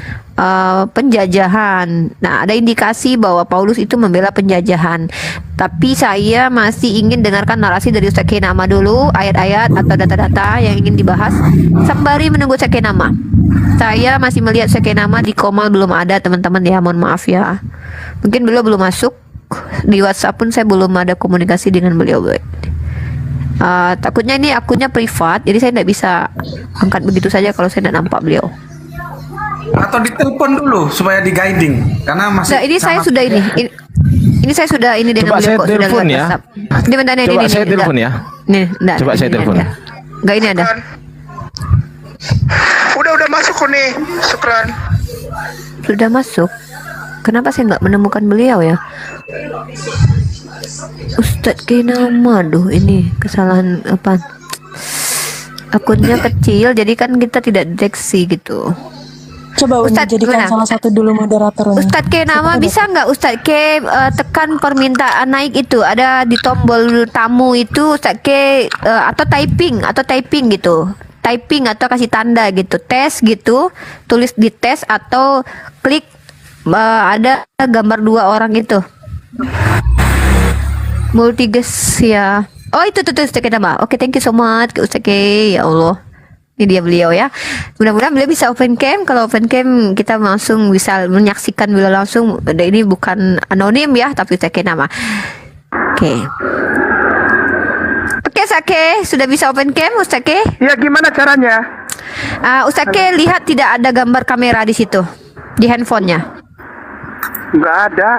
penjajahan. Nah, ada indikasi bahwa Paulus itu membela penjajahan. Tapi saya masih ingin dengarkan narasi dari Ustaz Kenama dulu, ayat-ayat atau data-data yang ingin dibahas sembari menunggu Ustaz Kenama. Saya masih melihat Ustaz Kenama di koma belum ada teman-teman ya, mohon maaf ya. Mungkin beliau belum masuk. Di WhatsApp pun saya belum ada komunikasi dengan beliau. Takutnya ini akunnya privat, jadi saya tidak bisa angkat begitu saja kalau saya tidak nampak beliau. Atau ditelepon dulu supaya di guiding karena masih Nah, ini saya sudah ini saya sudah ini dengan Coba beliau saya kok, sudah telepon lewat ya. WhatsApp. Ini bentar, Coba ini, saya telepon ya. Nih, enggak. Coba saya telepon. Enggak, ini ada. Udah masuk kok nih, Sukran. Sudah masuk. Kenapa saya nggak menemukan beliau ya? Ustadz Kenama, aduh ini kesalahan apa? Akunnya kecil, jadi kan kita tidak deteksi gitu. Coba Uni Ustadz, jadikan gimana? salah satu dulu moderatornya. Ustadz Kenama bisa nggak Ustadz Ke tekan permintaan naik itu ada di tombol tamu itu Ustadz Ke atau typing gitu. Typing atau kasih tanda gitu, tes gitu, tulis di tes atau klik ada gambar 2 orang itu. Multiges ya. Oh itu tuh Ustaz Kenama. Oke, thank you so much Ustaz Ke. Ya Allah. Ini dia beliau ya. Mudah-mudahan beliau bisa open cam. Kalau open cam kita langsung bisa menyaksikan beliau langsung. Ini bukan anonim ya, tapi Ustaz Kenama. Oke. Oke, Ustaz Ke, sudah bisa open cam Ustaz Ke? Ya gimana caranya? Ustaz K lihat tidak ada gambar kamera di situ di handphonenya. Nggak ada.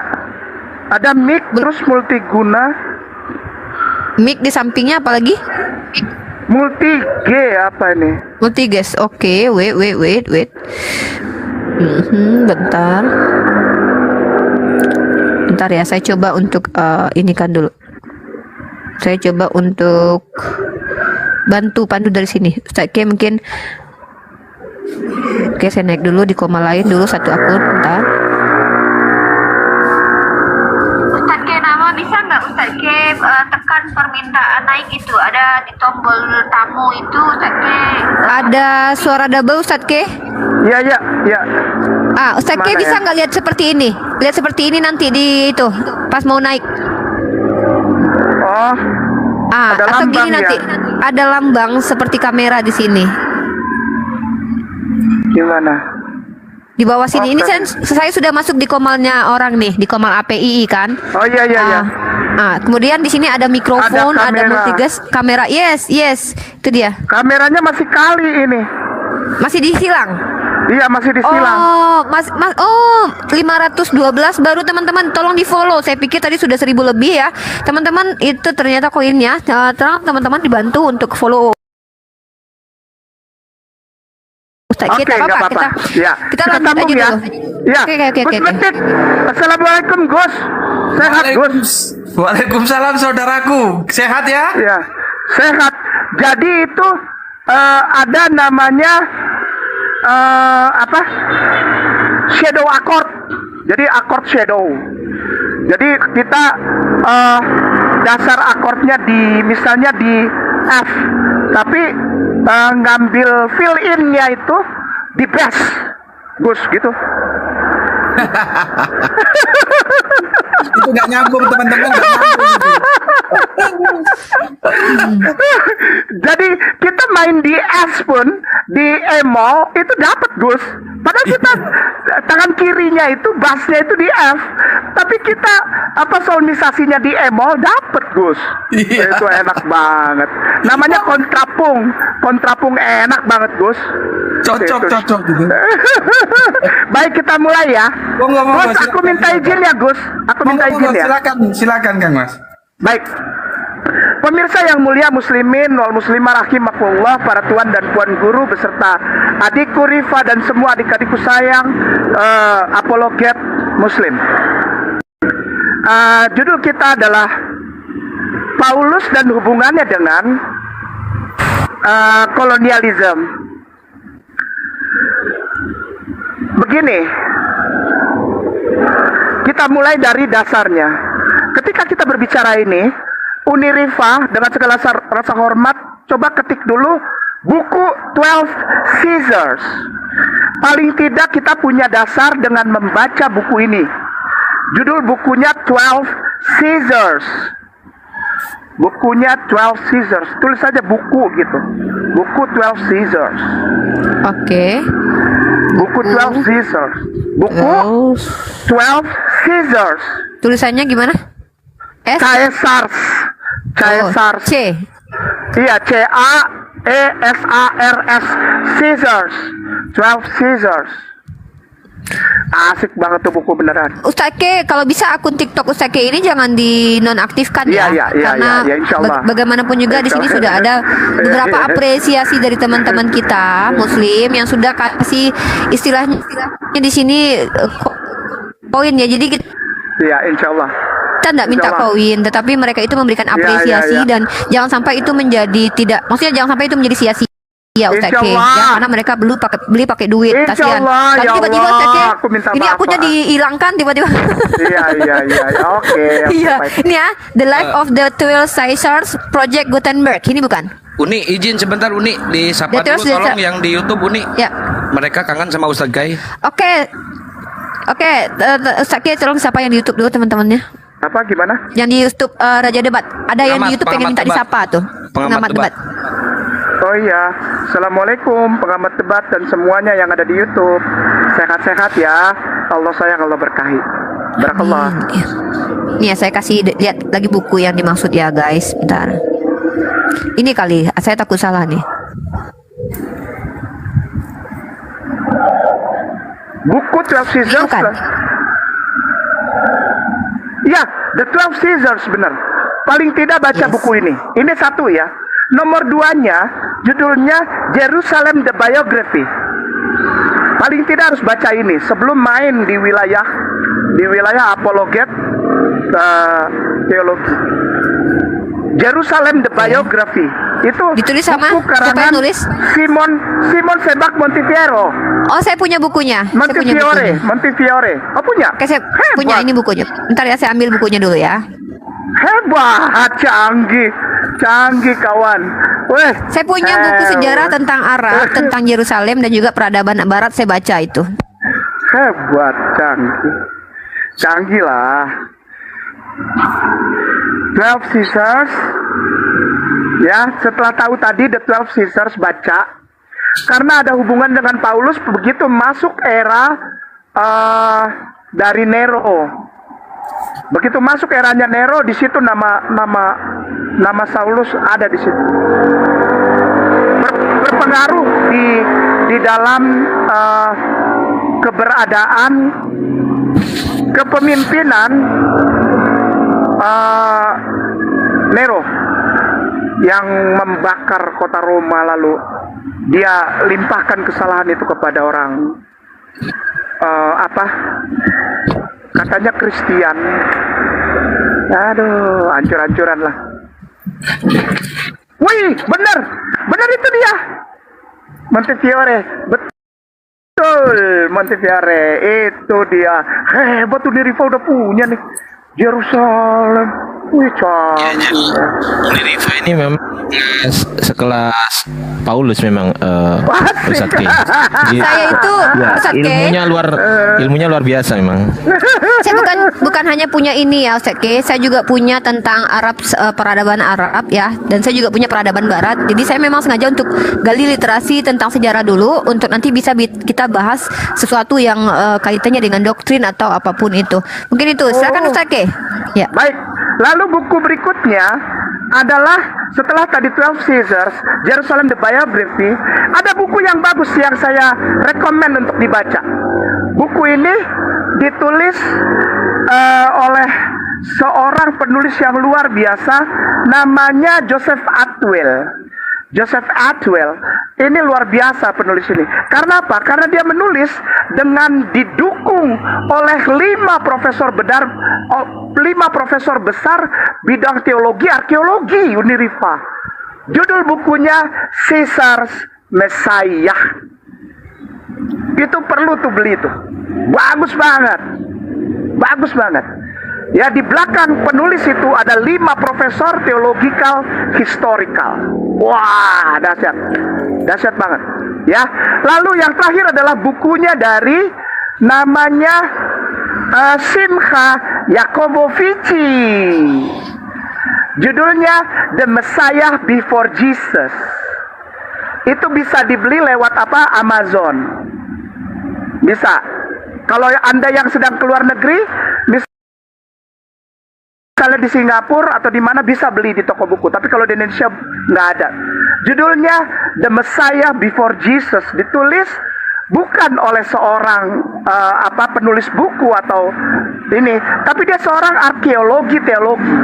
Ada mic terus multiguna, Mic di sampingnya apalagi? multi G apa ini? Multigas. Oke, wait. Bentar. Bentar ya, saya coba untuk ini kan dulu. Saya coba untuk bantu pandu dari sini. Ustaz K mungkin. Oke, saya naik dulu di koma lain dulu satu akun. Bentar. Ustaz K nama bisa nggak Ustaz K tekan permintaan naik itu ada di tombol tamu itu Ustaz K. Ada suara double Ustaz K. Ya. Ustaz K Mana bisa ya? nggak lihat seperti ini? Lihat seperti ini nanti di itu pas mau naik. Oh, ada Atau lambang gini nanti ya? ada lambang seperti kamera di sini. Gimana? Di bawah sini. Ini Oke. saya sudah masuk di komalnya orang nih, di komal API kan. Oh iya. Kemudian di sini ada mikrofon, Ada ada kamera. multigas, kamera. Yes, itu dia. Kameranya masih kali ini. Masih disilang. Iya, masih disilang. Oh, 512 baru teman-teman, tolong di-follow. Saya pikir tadi sudah 1000 lebih ya. Teman-teman, itu ternyata koinnya. Tolong teman-teman dibantu untuk follow. Ustaz, Oke, kita nggak apa-apa. Ya, kita lanjut sambung aja ya. dulu. Ya. Oke. Gus Metit. Assalamualaikum Gus. Sehat Gus? Waalaikumsalam saudaraku. Sehat ya? Ya, sehat. Jadi itu ada namanya apa? Shadow accord. Jadi accord shadow. Jadi kita dasar akordnya di misalnya di F, tapi ngambil fill in-nya itu di bass, Gus gitu. Itu nggak nyambung teman-teman. Nggak nyambung itu. Jadi kita main di S pun di E-moll itu dapat Gus. Padahal kita tangan kirinya itu bassnya itu di F, tapi kita solmisasinya di E-moll dapat Gus. Iya. Itu enak banget. Namanya kontrapung enak banget Gus. Itu. Cocok gitu. Baik, kita mulai ya. Monggo, Gus, aku silakan. minta izin ya Gus. Aku minta izin ya. Silakan Kang Mas. Baik. Pemirsa yang mulia muslimin wal muslimah rahimakumullah, para tuan dan puan guru beserta adikku Rifa dan semua adik-adikku sayang, apologet muslim. Judul kita adalah Paulus dan hubungannya dengan kolonialisme. Begini, kita mulai dari dasarnya. Ketika kita berbicara ini, Uni Rifa dengan segala rasa hormat, coba ketik dulu buku 12 Caesars. Paling tidak kita punya dasar dengan membaca buku ini. Judul bukunya 12 Caesars. Bukunya 12 Caesars. Tulis saja buku gitu. Buku 12 Caesars. Oke. Buku 12 Caesars. Buku 12 Caesars. Tulisannya gimana? S. Caesars. Caesars. C. Iya, CAESARS. Caesars. 12 Caesars. Asik banget tuh buku beneran. Ustaz K, kalau bisa akun TikTok Ustaz K ini jangan dinonaktifkan ya, Iya, karena insya Allah. bagaimanapun juga di sini Insya sudah Allah. ada beberapa apresiasi dari teman-teman kita Muslim yang sudah kasih istilahnya di sini poin ya. Jadi kita Iya, insya Allah. tidak minta Insya Allah. koin, tetapi mereka itu memberikan apresiasi iya. dan jangan sampai itu menjadi maksudnya jangan sampai itu menjadi sia-sia. Ya Ustaz Insya K, Allah. ya, karena mereka beli pakai duit, Insya kasihan. Allah, Tadi ya tiba-tiba Allah, Ustaz K, aku minta ini maaf, akunnya Pak. dihilangkan tiba-tiba. Iya. Oke. Iya, baik. ini ya, The Life of the 12 Caesars Project Gutenberg. Ini bukan? Uni, izin sebentar Uni, disapa Ya, terus dulu tolong dia- yang di YouTube Uni. Ya. Mereka kangen sama Ustadz Gai. Oke, Ustaz K, tolong siapa yang di YouTube dulu teman-temannya? Apa gimana? Yang di YouTube Raja Debat. Ada yang di Pengamat- YouTube pengen minta pengamat disapa tuh. Pengamat debat. Oh iya, Assalamualaikum pengamat debat dan semuanya yang ada di YouTube. Sehat-sehat ya. Allah sayang, Allah berkahi. Barakallah. Iya. Nih ya, saya kasih lihat lagi buku yang dimaksud ya guys. Bentar. Ini kali, saya takut salah nih. Buku 12 Caesars. Bukan. Ya, The 12 Caesars benar. Paling tidak baca buku ini. Ini satu ya. Nomor 2-nya judulnya Jerusalem the Biography. Paling tidak harus baca ini sebelum main di wilayah apologet teologi. Jerusalem the Biography itu Ditulis sama buku siapa karangan yang nulis? Simon Sebag Montefiore. Oh, saya punya bukunya. Saya punya bukunya. Montefiore. Oh, punya? Oke, saya Hebat. punya ini bukunya. Bentar ya, saya ambil bukunya dulu ya. Hebat, canggih kawan. Weh, Saya punya buku sejarah tentang Arab, tentang Yerusalem dan juga peradaban Barat, saya baca itu. Hebat, canggih lah. 12 Caesars. Ya, setelah tahu tadi The 12 Caesars, baca. Karena ada hubungan dengan Paulus, begitu masuk era dari Nero. Begitu masuk eranya Nero, di situ nama Saulus ada di situ. Berpengaruh di dalam keberadaan kepemimpinan Nero yang membakar kota Roma, lalu dia limpahkan kesalahan itu kepada orang katanya Kristen. Aduh, hancur-hancuran lah. Wih, benar itu dia. Montefiore, betul, Montefiore itu dia. Hebat tuh, Riva udah punya nih. Jerusalem, wih canggih. Riva ini memang sekelas Paulus memang Ustadz Kay. Jadi, Saya itu ya, Ustadz Kay, ilmunya luar biasa memang. saya bukan hanya punya ini ya Ustadz Kay, saya juga punya tentang Arab, peradaban Arab ya, dan saya juga punya peradaban Barat. Jadi saya memang sengaja untuk gali literasi tentang sejarah dulu, untuk nanti bisa kita bahas sesuatu yang kaitannya dengan doktrin atau apapun itu. Mungkin itu. Silakan Ustadz Kay. Ya. Baik, lalu buku berikutnya adalah setelah tadi 12 Caesars, Jerusalem the Biography, ada buku yang bagus yang saya rekomen untuk dibaca. Buku ini ditulis oleh seorang penulis yang luar biasa, namanya Joseph Atwell. Joseph Atwell ini luar biasa penulis ini. Karena apa? Karena dia menulis dengan didukung oleh 5 profesor besar bidang teologi arkeologi Uniriva. Judul bukunya Caesar's Messiah. Itu perlu tuh beli itu. Bagus banget. Bagus banget. Ya, di belakang penulis itu ada 5 profesor theological historical. Wah, dahsyat. Dahsyat banget. Ya. Lalu yang terakhir adalah bukunya dari namanya Simcha Yakobovici. Judulnya The Messiah Before Jesus. Itu bisa dibeli lewat Amazon. Bisa. Kalau Anda yang sedang keluar negeri, misalnya di Singapura atau di mana, bisa beli di toko buku. Tapi kalau di Indonesia nggak ada. Judulnya The Messiah Before Jesus. Ditulis bukan oleh seorang penulis buku atau ini, tapi dia seorang arkeologi teologi.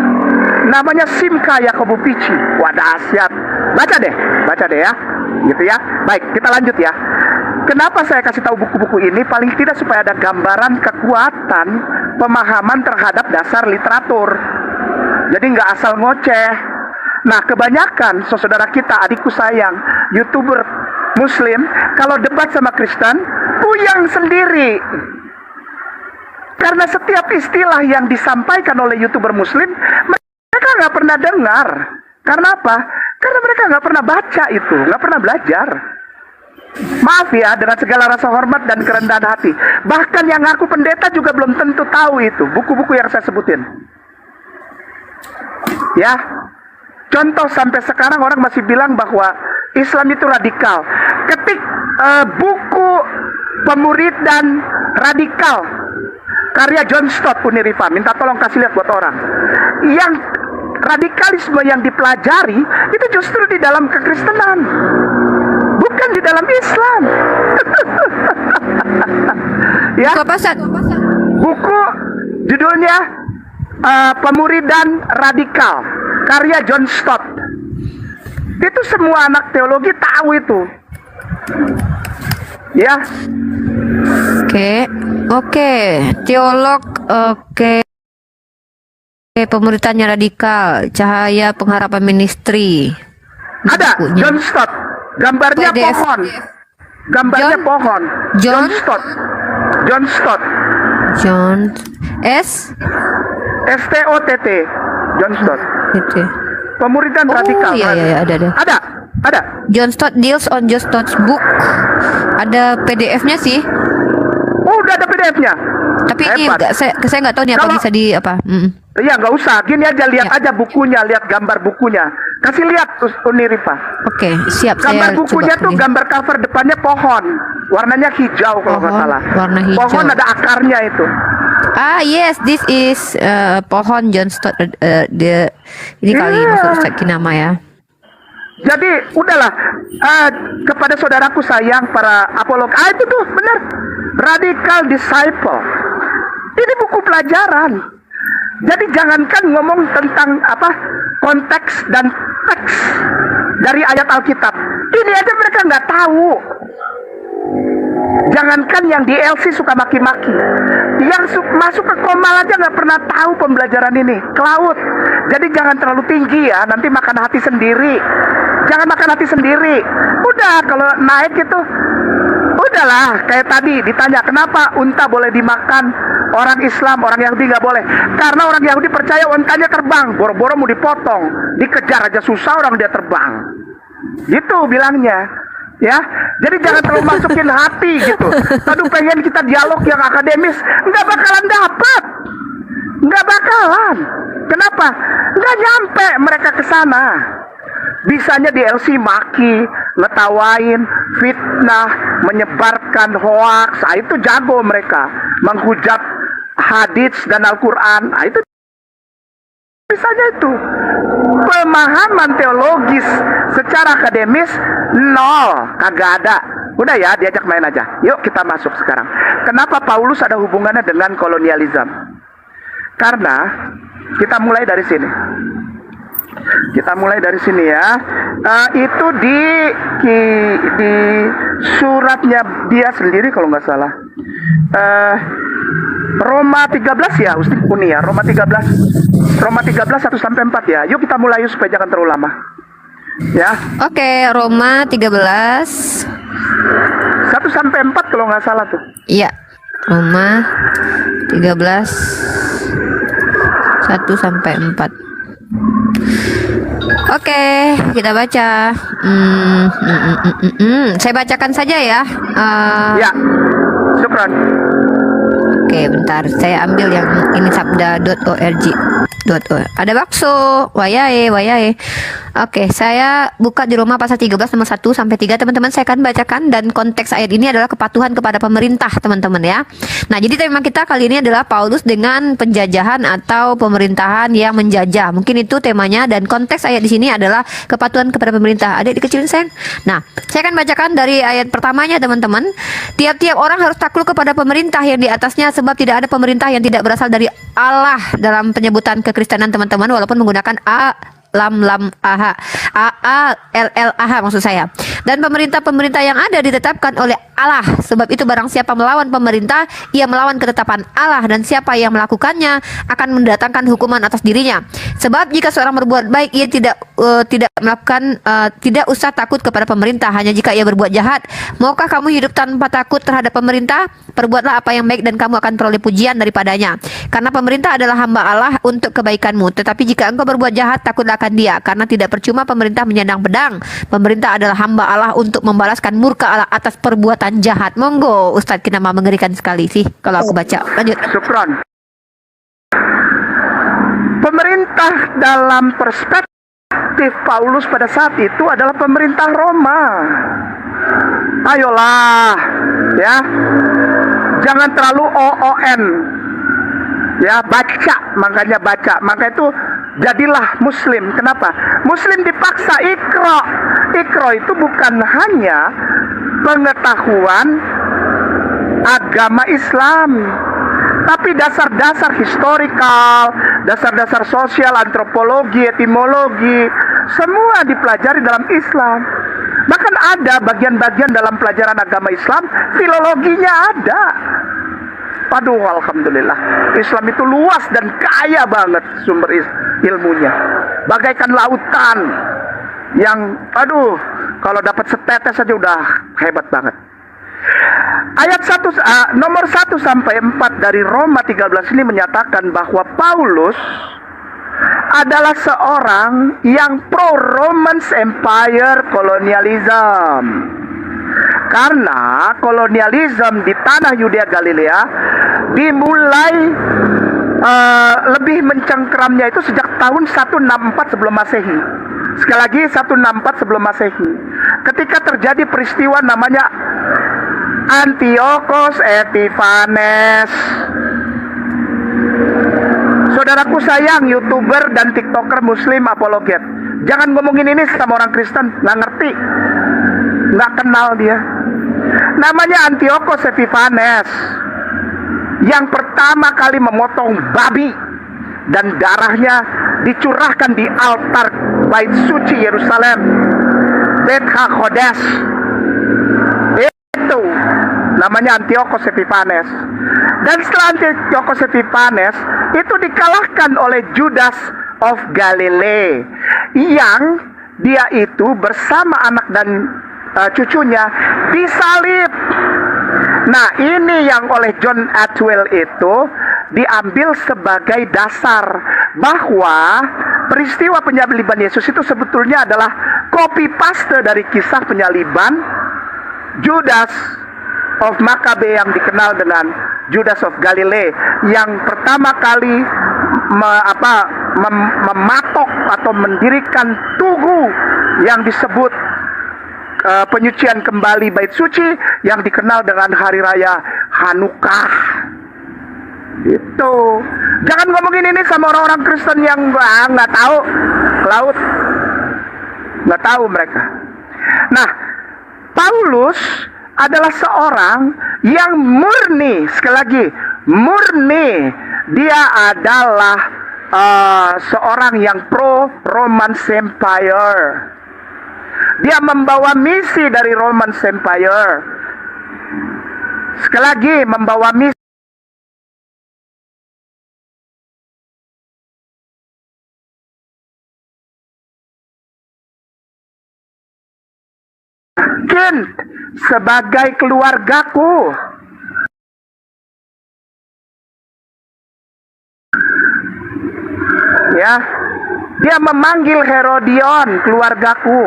Namanya Simcha Yakobovici. Wah, dahsyat. Baca deh ya. Gitu ya. Baik, kita lanjut ya. Kenapa saya kasih tahu buku-buku ini? Paling tidak supaya ada gambaran kekuatan pemahaman terhadap dasar literatur. Jadi nggak asal ngoceh. Nah, kebanyakan saudara kita, adikku sayang, YouTuber Muslim, kalau debat sama Kristen, puyeng sendiri. Karena setiap istilah yang disampaikan oleh YouTuber Muslim, mereka nggak pernah dengar. Karena apa? Karena mereka nggak pernah baca itu, nggak pernah belajar. Maaf ya, dengan segala rasa hormat dan kerendahan hati. Bahkan yang ngaku pendeta juga belum tentu tahu itu, buku-buku yang saya sebutin. Ya, contoh sampai sekarang orang masih bilang bahwa Islam itu radikal. Ketik buku Pemuridan Radikal karya John Stott Uniriva, minta tolong kasih lihat buat orang. Yang radikalisme yang dipelajari itu justru di dalam kekristenan, bukan di dalam Islam. Ya, Buku apa, Ustaz? buku judulnya Pemuridan Radikal, karya John Stott. Itu semua anak teologi tahu itu. Ya, Oke, teolog, oke, pemuridannya radikal, cahaya pengharapan ministry. ada Bukunya. John Stott. Gambarnya PDF. pohon. Gambarnya John- pohon. John? Stott. John Stott. John S. STOTT. John Stott. Gitu. Pemuridan Oh, radikal. iya, ada. Ada. John Stott deals on John Stott's book. Ada PDF-nya sih, Oh, udah ada PDF-nya. tapi ini Hebat. saya nggak tahu nih apa Kalau- bisa di apa. Iya, nggak usah. Gini aja, lihat Ya. aja bukunya, lihat gambar bukunya. Kasih lihat, Uni Rifa. Oke, siap. Gambar saya bukunya coba tuh lihat. gambar cover depannya pohon. Warnanya hijau kalau nggak Pohon, salah. warna hijau. Pohon ada akarnya itu. Yes, this is pohon John Stott. Ini kali Iya. maksud Ustaz Kinama ya. Jadi udahlah, kepada saudaraku sayang para apolog, itu tuh benar, Radical Disciple. Ini buku pelajaran. Jadi jangankan ngomong tentang konteks dan teks dari ayat Alkitab. Ini aja mereka nggak tahu. Jangankan yang di LC suka maki-maki, yang masuk ke Komal aja nggak pernah tahu pembelajaran ini. Kelaut. Jadi jangan terlalu tinggi ya, nanti makan hati sendiri. Jangan makan hati sendiri. Udah, kalau naik itu, udahlah. Kayak tadi ditanya, kenapa unta boleh dimakan, orang Islam, orang Yahudi nggak boleh? Karena orang Yahudi percaya untanya terbang, boro-boro mau dipotong, dikejar aja susah orang dia terbang. Gitu bilangnya. Ya, jadi jangan terlalu masukin hati gitu. Aduh, pengen kita dialog yang akademis, nggak bakalan dapat, nggak bakalan. Kenapa? Nggak nyampe mereka ke sana. Bisanya di LC maki, ngetawain, fitnah, menyebarkan hoaks. Itu jago mereka, menghujat hadits dan Al-Quran. Itu bisanya itu. Pemahaman teologis secara akademis nol, kagak ada. Udah ya, diajak main aja. Yuk kita masuk sekarang. Kenapa Paulus ada hubungannya dengan kolonialisme? Karena kita mulai dari sini. Kita mulai dari sini ya. Itu di suratnya dia sendiri kalau nggak salah. Roma 13 ya, Ustaz Uni ya. Roma 13 1 sampai 4 ya. Yuk kita mulai supaya jangan terlalu lama. Ya. Oke, Roma 13. 1 sampai 4 kalau nggak salah tuh. Iya. Roma 13 1 sampai 4. Oke, kita baca. Saya bacakan saja ya. Ya. Syukran. Oke, bentar. Saya ambil yang ini sabda.org. Ada bakso. Wayahe. Oke, saya buka di Roma pasal 13 nomor 1 sampai 3, teman-teman. Saya akan bacakan, dan konteks ayat ini adalah kepatuhan kepada pemerintah, teman-teman ya. Nah, jadi tema kita kali ini adalah Paulus dengan penjajahan atau pemerintahan yang menjajah. Mungkin itu temanya, dan konteks ayat di sini adalah kepatuhan kepada pemerintah. Adik dikecilin, sayang. Nah, saya akan bacakan dari ayat pertamanya, teman-teman. Tiap-tiap orang harus takluk kepada pemerintah yang di atasnya, sebab tidak ada pemerintah yang tidak berasal dari Allah dalam penyebutan kekristenan, teman-teman, walaupun menggunakan lam aha ll maksud saya. Dan pemerintah-pemerintah yang ada ditetapkan oleh Allah. Sebab itu barang siapa melawan pemerintah, ia melawan ketetapan Allah, dan siapa yang melakukannya akan mendatangkan hukuman atas dirinya. Sebab jika seorang berbuat baik, ia tidak melakukan tidak usah takut kepada pemerintah, hanya jika ia berbuat jahat. Maukah kamu hidup tanpa takut terhadap pemerintah? Perbuatlah apa yang baik dan kamu akan peroleh pujian daripadanya. Karena pemerintah adalah hamba Allah untuk kebaikanmu. Tetapi jika engkau berbuat jahat, takutlah akan dia, karena tidak percuma pemerintah menyandang pedang. Pemerintah adalah hamba Allah untuk membalaskan murka Allah atas perbuatan jahat. Monggo, Ustadz Kinama, mengerikan sekali sih kalau aku baca. Lanjut. Syukron. Pemerintah dalam perspektif Paulus pada saat itu adalah pemerintah Roma. Ayolah, ya. Jangan terlalu OON. Ya, baca, makanya baca. Maka itu jadilah muslim. Kenapa? Muslim dipaksa ikro. Ikro itu bukan hanya pengetahuan agama Islam. Tapi dasar-dasar historikal, dasar-dasar sosial, antropologi, etimologi, semua dipelajari dalam Islam. Bahkan ada bagian-bagian dalam pelajaran agama Islam, filologinya ada. Aduh, alhamdulillah. Islam itu luas dan kaya banget sumber ilmunya. Bagaikan lautan yang, aduh, kalau dapat setetes saja udah hebat banget. Ayat nomor 1 sampai 4 dari Roma 13 ini menyatakan bahwa Paulus adalah seorang yang pro Roman Empire kolonialism. Karena kolonialisme di tanah Yudea Galilea dimulai lebih mencengkeramnya itu sejak tahun 164 sebelum Masehi. Sekali lagi 164 sebelum Masehi. Ketika terjadi peristiwa namanya Antiochus Epiphanes. Saudaraku sayang, YouTuber dan TikToker Muslim apologet, jangan ngomongin ini sama orang Kristen, nggak ngerti, nggak kenal dia. Namanya Antiochus Epiphanes, yang pertama kali memotong babi dan darahnya dicurahkan di altar Bait Suci Yerusalem, Beit HaKodesh. Itu namanya Antiochus Epiphanes. Dan setelah Antiochus Epiphanes itu dikalahkan oleh Judas of Galilee, yang dia itu bersama anak dan cucunya disalib. Nah, ini yang oleh John Atwell itu diambil sebagai dasar bahwa peristiwa penyaliban Yesus itu sebetulnya adalah copy paste dari kisah penyaliban Judas of Maccabe yang dikenal dengan Judas of Galilee, yang pertama kali mematok atau mendirikan tugu yang disebut penyucian kembali Bait Suci yang dikenal dengan Hari Raya Hanukkah. Itu. Jangan ngomongin ini sama orang-orang Kristen yang nggak tahu laut, nggak tahu mereka. Nah, Paulus adalah seorang yang murni, sekali lagi murni. Dia adalah seorang yang pro Roman Empire. Dia membawa misi dari Roman Empire. Sekali lagi membawa misi. Sebagai keluargaku. Ya, dia memanggil Herodion keluargaku.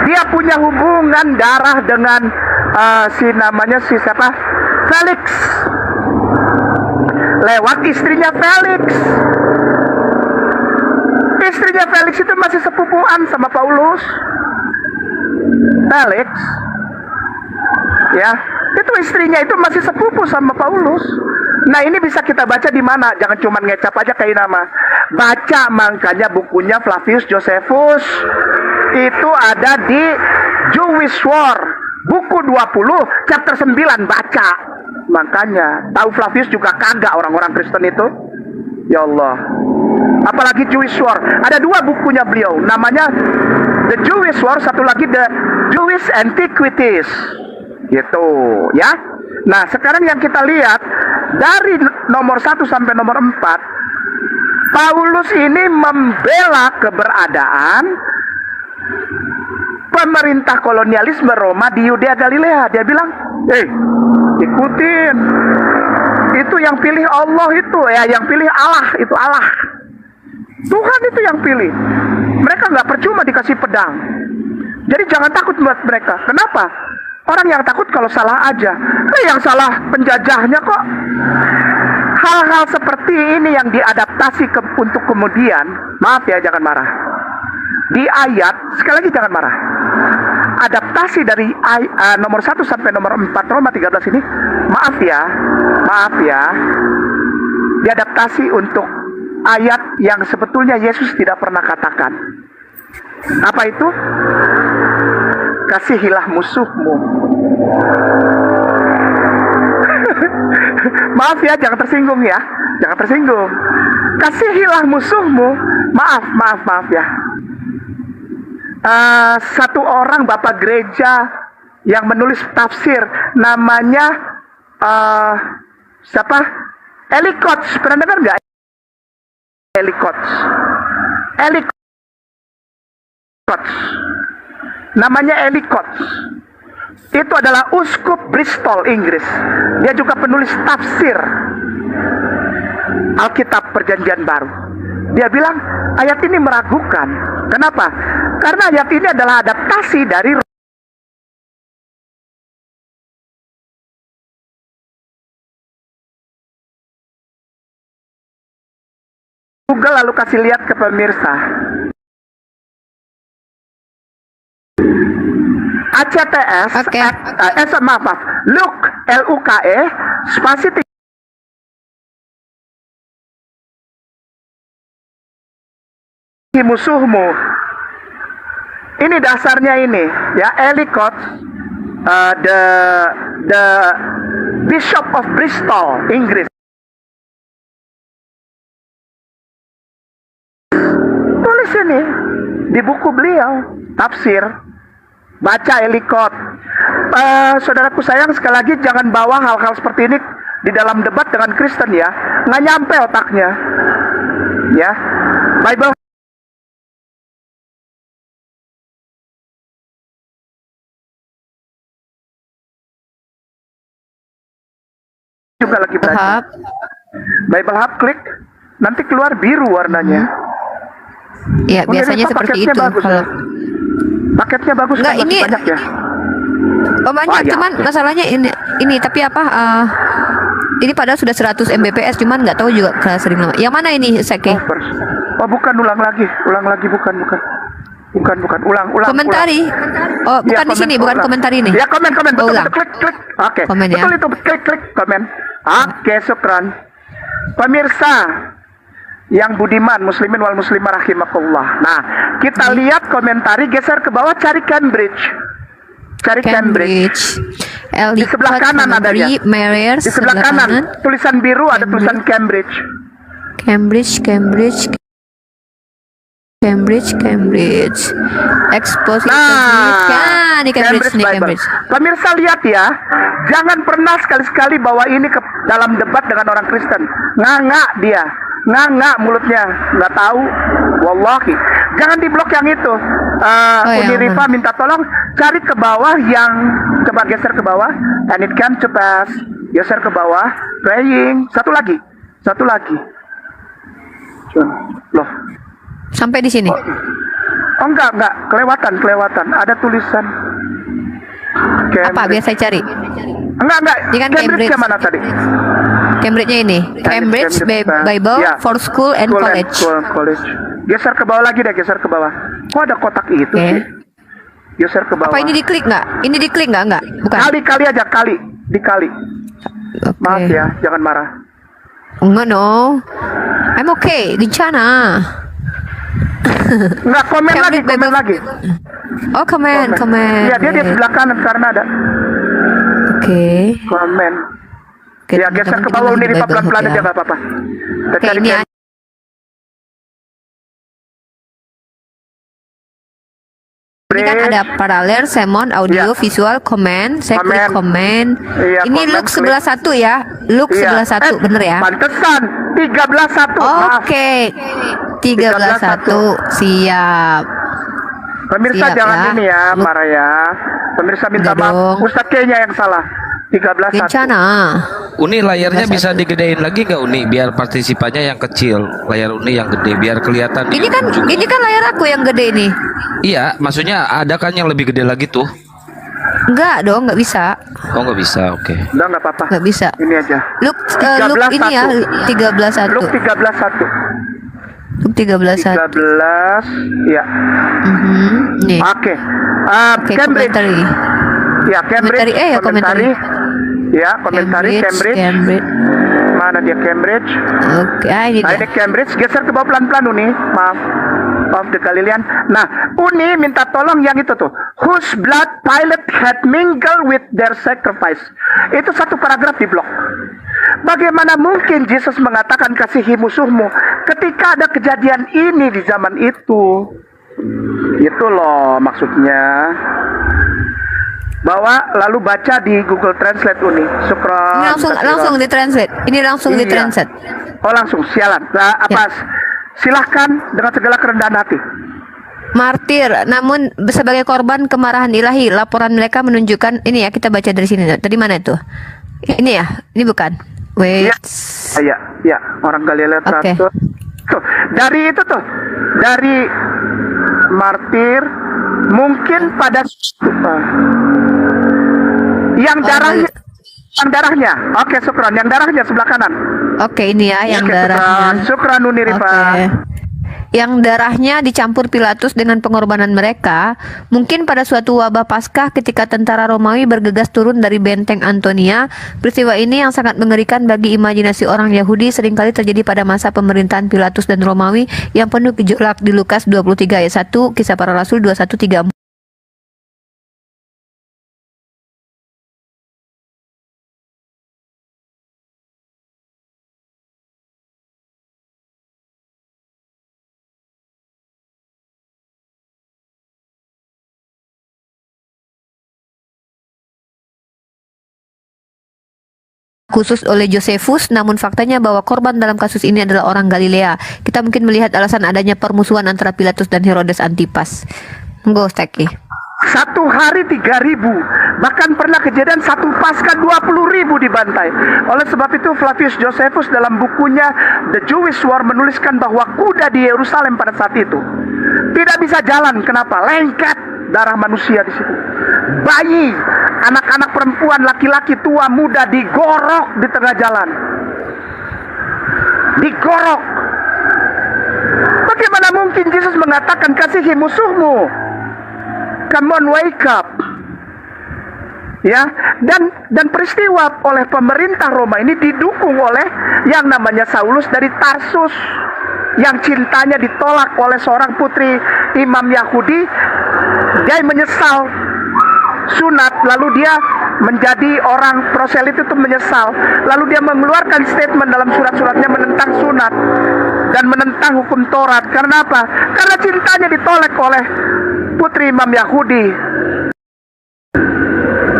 Dia punya hubungan darah dengan siapa? Felix. Lewat istrinya Felix. Istrinya Felix itu masih sepupuan sama Paulus. Felix, ya, itu istrinya itu masih sepupu sama Paulus. Nah, ini bisa kita baca di mana? Jangan cuma ngecap aja kayak nama. Baca makanya bukunya Flavius Josephus. Itu ada di Jewish War, buku 20, chapter 9, baca. Makanya, tahu Flavius juga kagak orang-orang Kristen itu. Ya Allah. Apalagi Jewish War. Ada 2 bukunya beliau, namanya The Jewish War, satu lagi The Jewish Antiquities. Gitu, ya. Nah, sekarang yang kita lihat dari nomor 1 sampai nomor 4, Paulus ini membela keberadaan pemerintah kolonialisme Roma di Yudea Galilea. Dia bilang, ikutin. Itu yang pilih Allah itu, ya, yang pilih Allah itu Allah. Tuhan itu yang pilih. Mereka nggak percuma dikasih pedang. Jadi jangan takut buat mereka. Kenapa? Orang yang takut kalau salah aja. Yang salah penjajahnya kok. Hal-hal seperti ini yang diadaptasi untuk kemudian, maaf ya, jangan marah. Di ayat, sekali lagi jangan marah. Adaptasi dari nomor 1 sampai nomor 4 Roma 13 ini, maaf ya, diadaptasi untuk ayat yang sebetulnya Yesus tidak pernah katakan. Apa itu? Kasihilah musuhmu. Maaf ya, jangan tersinggung ya. Jangan tersinggung. Kasihilah musuhmu. Maaf ya. Satu orang bapak gereja yang menulis tafsir namanya siapa? Eli Koch. Pernah dengar nggak? Eli Koch. Namanya Eli Koch. Itu adalah uskup Bristol, Inggris. Dia juga penulis tafsir Alkitab Perjanjian Baru. Dia bilang ayat ini meragukan. Kenapa? Karena ayat ini adalah adaptasi dari Google, lalu kasih lihat ke pemirsa. ACTS, Oke. maaf, Luke, LUKE, spasi musuhmu. Ini dasarnya ini, ya, Eli Koch, the Bishop of Bristol, Inggris. Tulis ini di buku beliau, tafsir. Baca Eli Koch. Saudaraku sayang, sekali lagi jangan bawa hal-hal seperti ini di dalam debat dengan Kristen ya. Nggak nyampe otaknya. Ya. Bible juga lagi belajar. Bible Hub, klik, nanti keluar biru warnanya. Iya, biasanya Pemirsa, seperti paketnya itu. bagus, Kalau ya? Paketnya bagus Enggak, kan, masih ini- banyak ya. banyak, Oh, iya. cuman masalahnya ini tapi apa? Ini padahal sudah 100 Mbps, cuman nggak tahu juga sering lama. Yang mana ini, Seke? Oh, bukan, ulang lagi, bukan. Ulang. Komentari. Oh, Iya, bukan di sini, bukan ulang. komentar ini. Ya, komen, Oh, betul, ulang. klik. Oke, Komen ya. betul itu, klik, komen. Oke, syukran. Pemirsa yang budiman, muslimin wal muslimah rahimakumullah. Nah, kita lihat komentari, geser ke bawah, cari Cambridge. Di sebelah kanan adanya. Mariers, Di sebelah kanan, tulisan biru ada tulisan Cambridge. Expose Nah, di Cambridge nih, Bible. Cambridge. Pemirsa lihat ya, jangan pernah sekali-sekali bawa ini ke dalam debat dengan orang Kristen. Nganga mulutnya, nggak tahu. Wallahi, jangan diblok yang itu. yang Uni Rifa mana? minta tolong cari ke bawah yang, coba geser ke bawah. And it can to pass. Geser ke bawah. Praying. Satu lagi. Loh. Sampai di sini. Oh enggak, kelewatan. Ada tulisan Apa biasa cari? Enggak. Ini kan Cambridge Cambridge. yang mana tadi? Cambridge-nya ini. Cambridge Bible Ya. for School and School College. College. Geser ke bawah lagi deh, Kok ada kotak itu Oke. sih? Geser ke bawah. Apa ini diklik nggak? Ini diklik nggak? Nggak. Bukan. Kali aja, dikali. Oke. Maaf ya, jangan marah. Enggak, no. I'm okay. Rencana. Enggak, komen lagi. Oh, komen. Iya, dia di sebelah kanan karena ada Oke. komen. Oke, Ya, geser ke bawah, Uni Rifa pelan-pelan aja, nggak apa-apa. Kita Oke, cari ini Cambridge. kan ada paralel, sermon, audio, Ya. visual, komen. Saya klik komen. Iya, Ini komen, look klik. sebelah satu ya. Look Iya. sebelah satu, bener ya? Pantesan 13-1. Maaf. Oke. 13-1. Siap. Pemirsa Siap jangan ya. ini ya, Lu- marah ya. Pemirsa minta Udah maaf. dong. Ustadz kayaknya yang salah. 13-1. Rencana. Uni layarnya bisa digedein lagi nggak Uni biar partisipannya yang kecil, layar Uni yang gede biar kelihatan. Ini kan layar aku yang gede nih. Iya, maksudnya ada kan yang lebih gede lagi tuh. Enggak dong, nggak bisa. Oh nggak bisa, oke. Udah nggak apa-apa. Nggak bisa. Ini aja. Look ini ya 13-1. Look 13-1. Look 13-1. 13, ya. Nih. Oke. Oke, Cambridge. komentari. Ya, Cambridge. Komentari, ya, komentari. Ya, komentari Cambridge. Mana dia Cambridge? Oke, ini Nah, dia. ini Cambridge. Geser ke bawah pelan-pelan, Uni. Maaf. of the Galilean. Nah, Uni minta tolong yang itu tuh. Whose blood Pilate had mingled with their sacrifice. Itu satu paragraf di blog. Bagaimana mungkin Yesus mengatakan kasihi musuhmu ketika ada kejadian ini di zaman itu? Itu loh maksudnya. Bawa lalu baca di Google Translate Uni. Ini Syukron. langsung ditranslate. Ini langsung Iya. ditranslate. Oh langsung sialan. Nah, apa? Silahkan dengan segala kerendahan hati. Martir, namun sebagai korban kemarahan ilahi, laporan mereka menunjukkan ini ya, kita baca dari sini. Tadi mana itu? Ini ya, ini bukan. Wait. Ya, orang Galilea Oke. teratur. Tuh, dari itu tuh, dari martir mungkin pada yang darahnya. Oke, syukron. Yang darahnya sebelah kanan. Oke, ini ya yang Oke, darahnya. Syukron Uni Rifa. Oke. Yang darahnya dicampur Pilatus dengan pengorbanan mereka, mungkin pada suatu wabah Paskah ketika tentara Romawi bergegas turun dari benteng Antonia. Peristiwa ini yang sangat mengerikan bagi imajinasi orang Yahudi seringkali terjadi pada masa pemerintahan Pilatus dan Romawi yang penuh gejolak di Lukas 23 ayat 1, Kisah Para Rasul 21:34. Khusus oleh Josephus, namun faktanya bahwa korban dalam kasus ini adalah orang Galilea. Kita mungkin melihat alasan adanya permusuhan antara Pilatus dan Herodes Antipas. Monggo Ustaki. Satu hari 3.000, bahkan pernah kejadian satu Paskah 20.000 dibantai. Oleh sebab itu Flavius Josephus dalam bukunya The Jewish War menuliskan bahwa kuda di Yerusalem pada saat itu tidak bisa jalan. Kenapa? Lengket darah manusia di situ. Bayi, anak-anak perempuan, laki-laki, tua, muda digorok di tengah jalan. Digorok. Bagaimana mungkin Yesus mengatakan kasihi musuhmu? Come on, wake up. Ya, dan peristiwa oleh pemerintah Roma ini didukung oleh yang namanya Saulus dari Tarsus yang cintanya ditolak oleh seorang putri imam Yahudi. Dia menyesal sunat, lalu dia menjadi orang proselit itu menyesal, lalu dia mengeluarkan statement dalam surat-suratnya menentang sunat dan menentang hukum Taurat. Karena apa? Karena cintanya ditolak oleh putri imam Yahudi.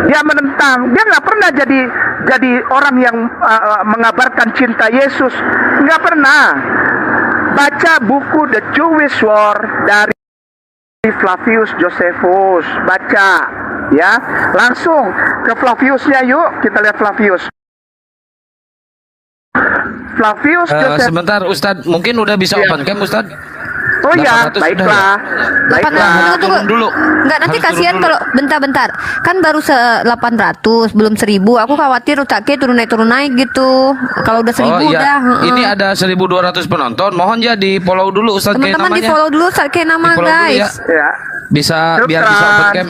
Dia menentang, dia nggak pernah jadi orang yang mengabarkan cinta Yesus, nggak pernah. Baca buku The Jewish War dari Flavius Josephus, baca ya, langsung ke Flaviusnya yuk, kita lihat Flavius Josephus. Sebentar Ustadz, mungkin udah bisa open cam Ustadz? Oh ya, 800 baiklah. Tunggu. Turun dulu. Enggak, nanti Harus kasihan turun dulu. kalau bentar. Kan baru 800, belum 1000. Aku khawatir Ustaki turun naik gitu. Kalau udah 1000 iya. udah. Ini ada 1.200 penonton. Mohon ya di follow dulu Ustadz kayak Teman-teman di namanya. follow dulu Ustaki nama Di-follow dulu guys. ya. Ya. Bisa biar bisa open cam.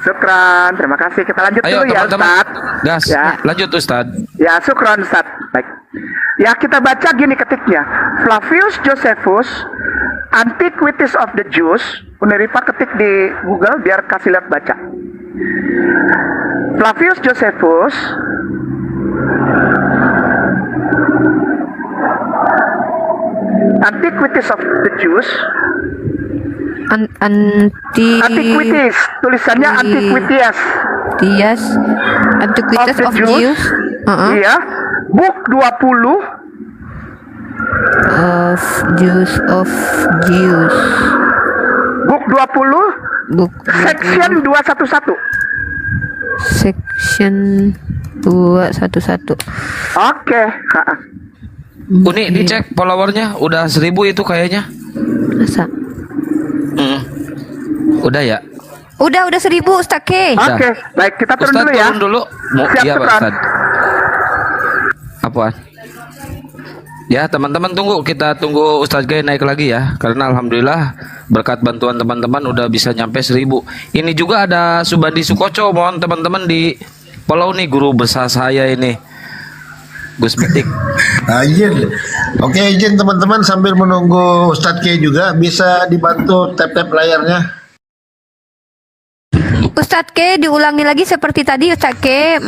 Syukran, terima kasih. Kita lanjut Ayo dulu ya, teman-teman. Ustaz. Gas. Ya. Lanjut Ustadz. Ya, syukron Ustaz. Baik. Ya, kita baca gini ketiknya. Flavius Josephus, Antiquities of the Jews. Uneripa ketik di Google biar kasih lihat baca. Flavius Josephus Antiquities of the Jews. Antiquities, tulisannya Antiquities. Antiquities of Jews. Iya. Book 20 of Jews. Book 20 Book section 211. Section 211. Oke. Uni dicek followernya udah 1000 itu kayaknya. Masa? Udah ya. Udah 1000 Ustaz K. Oke, baik kita turun Ustadz dulu ya. turun dulu. Siap, Iya Pak Ustadz. Ustadz. Apaan? Ya teman-teman kita tunggu Ustadz Gay naik lagi ya. Karena alhamdulillah berkat bantuan teman-teman udah bisa nyampe 1000. Ini juga ada Subandi Sukoco. Mohon teman-teman di follow nih guru besar saya ini. Gus Betik. Nah, izin. Oke, izin teman-teman sambil menunggu Ustadz K juga bisa dibantu tap-tap layarnya. Ustadz K diulangi lagi seperti tadi. Ustadz K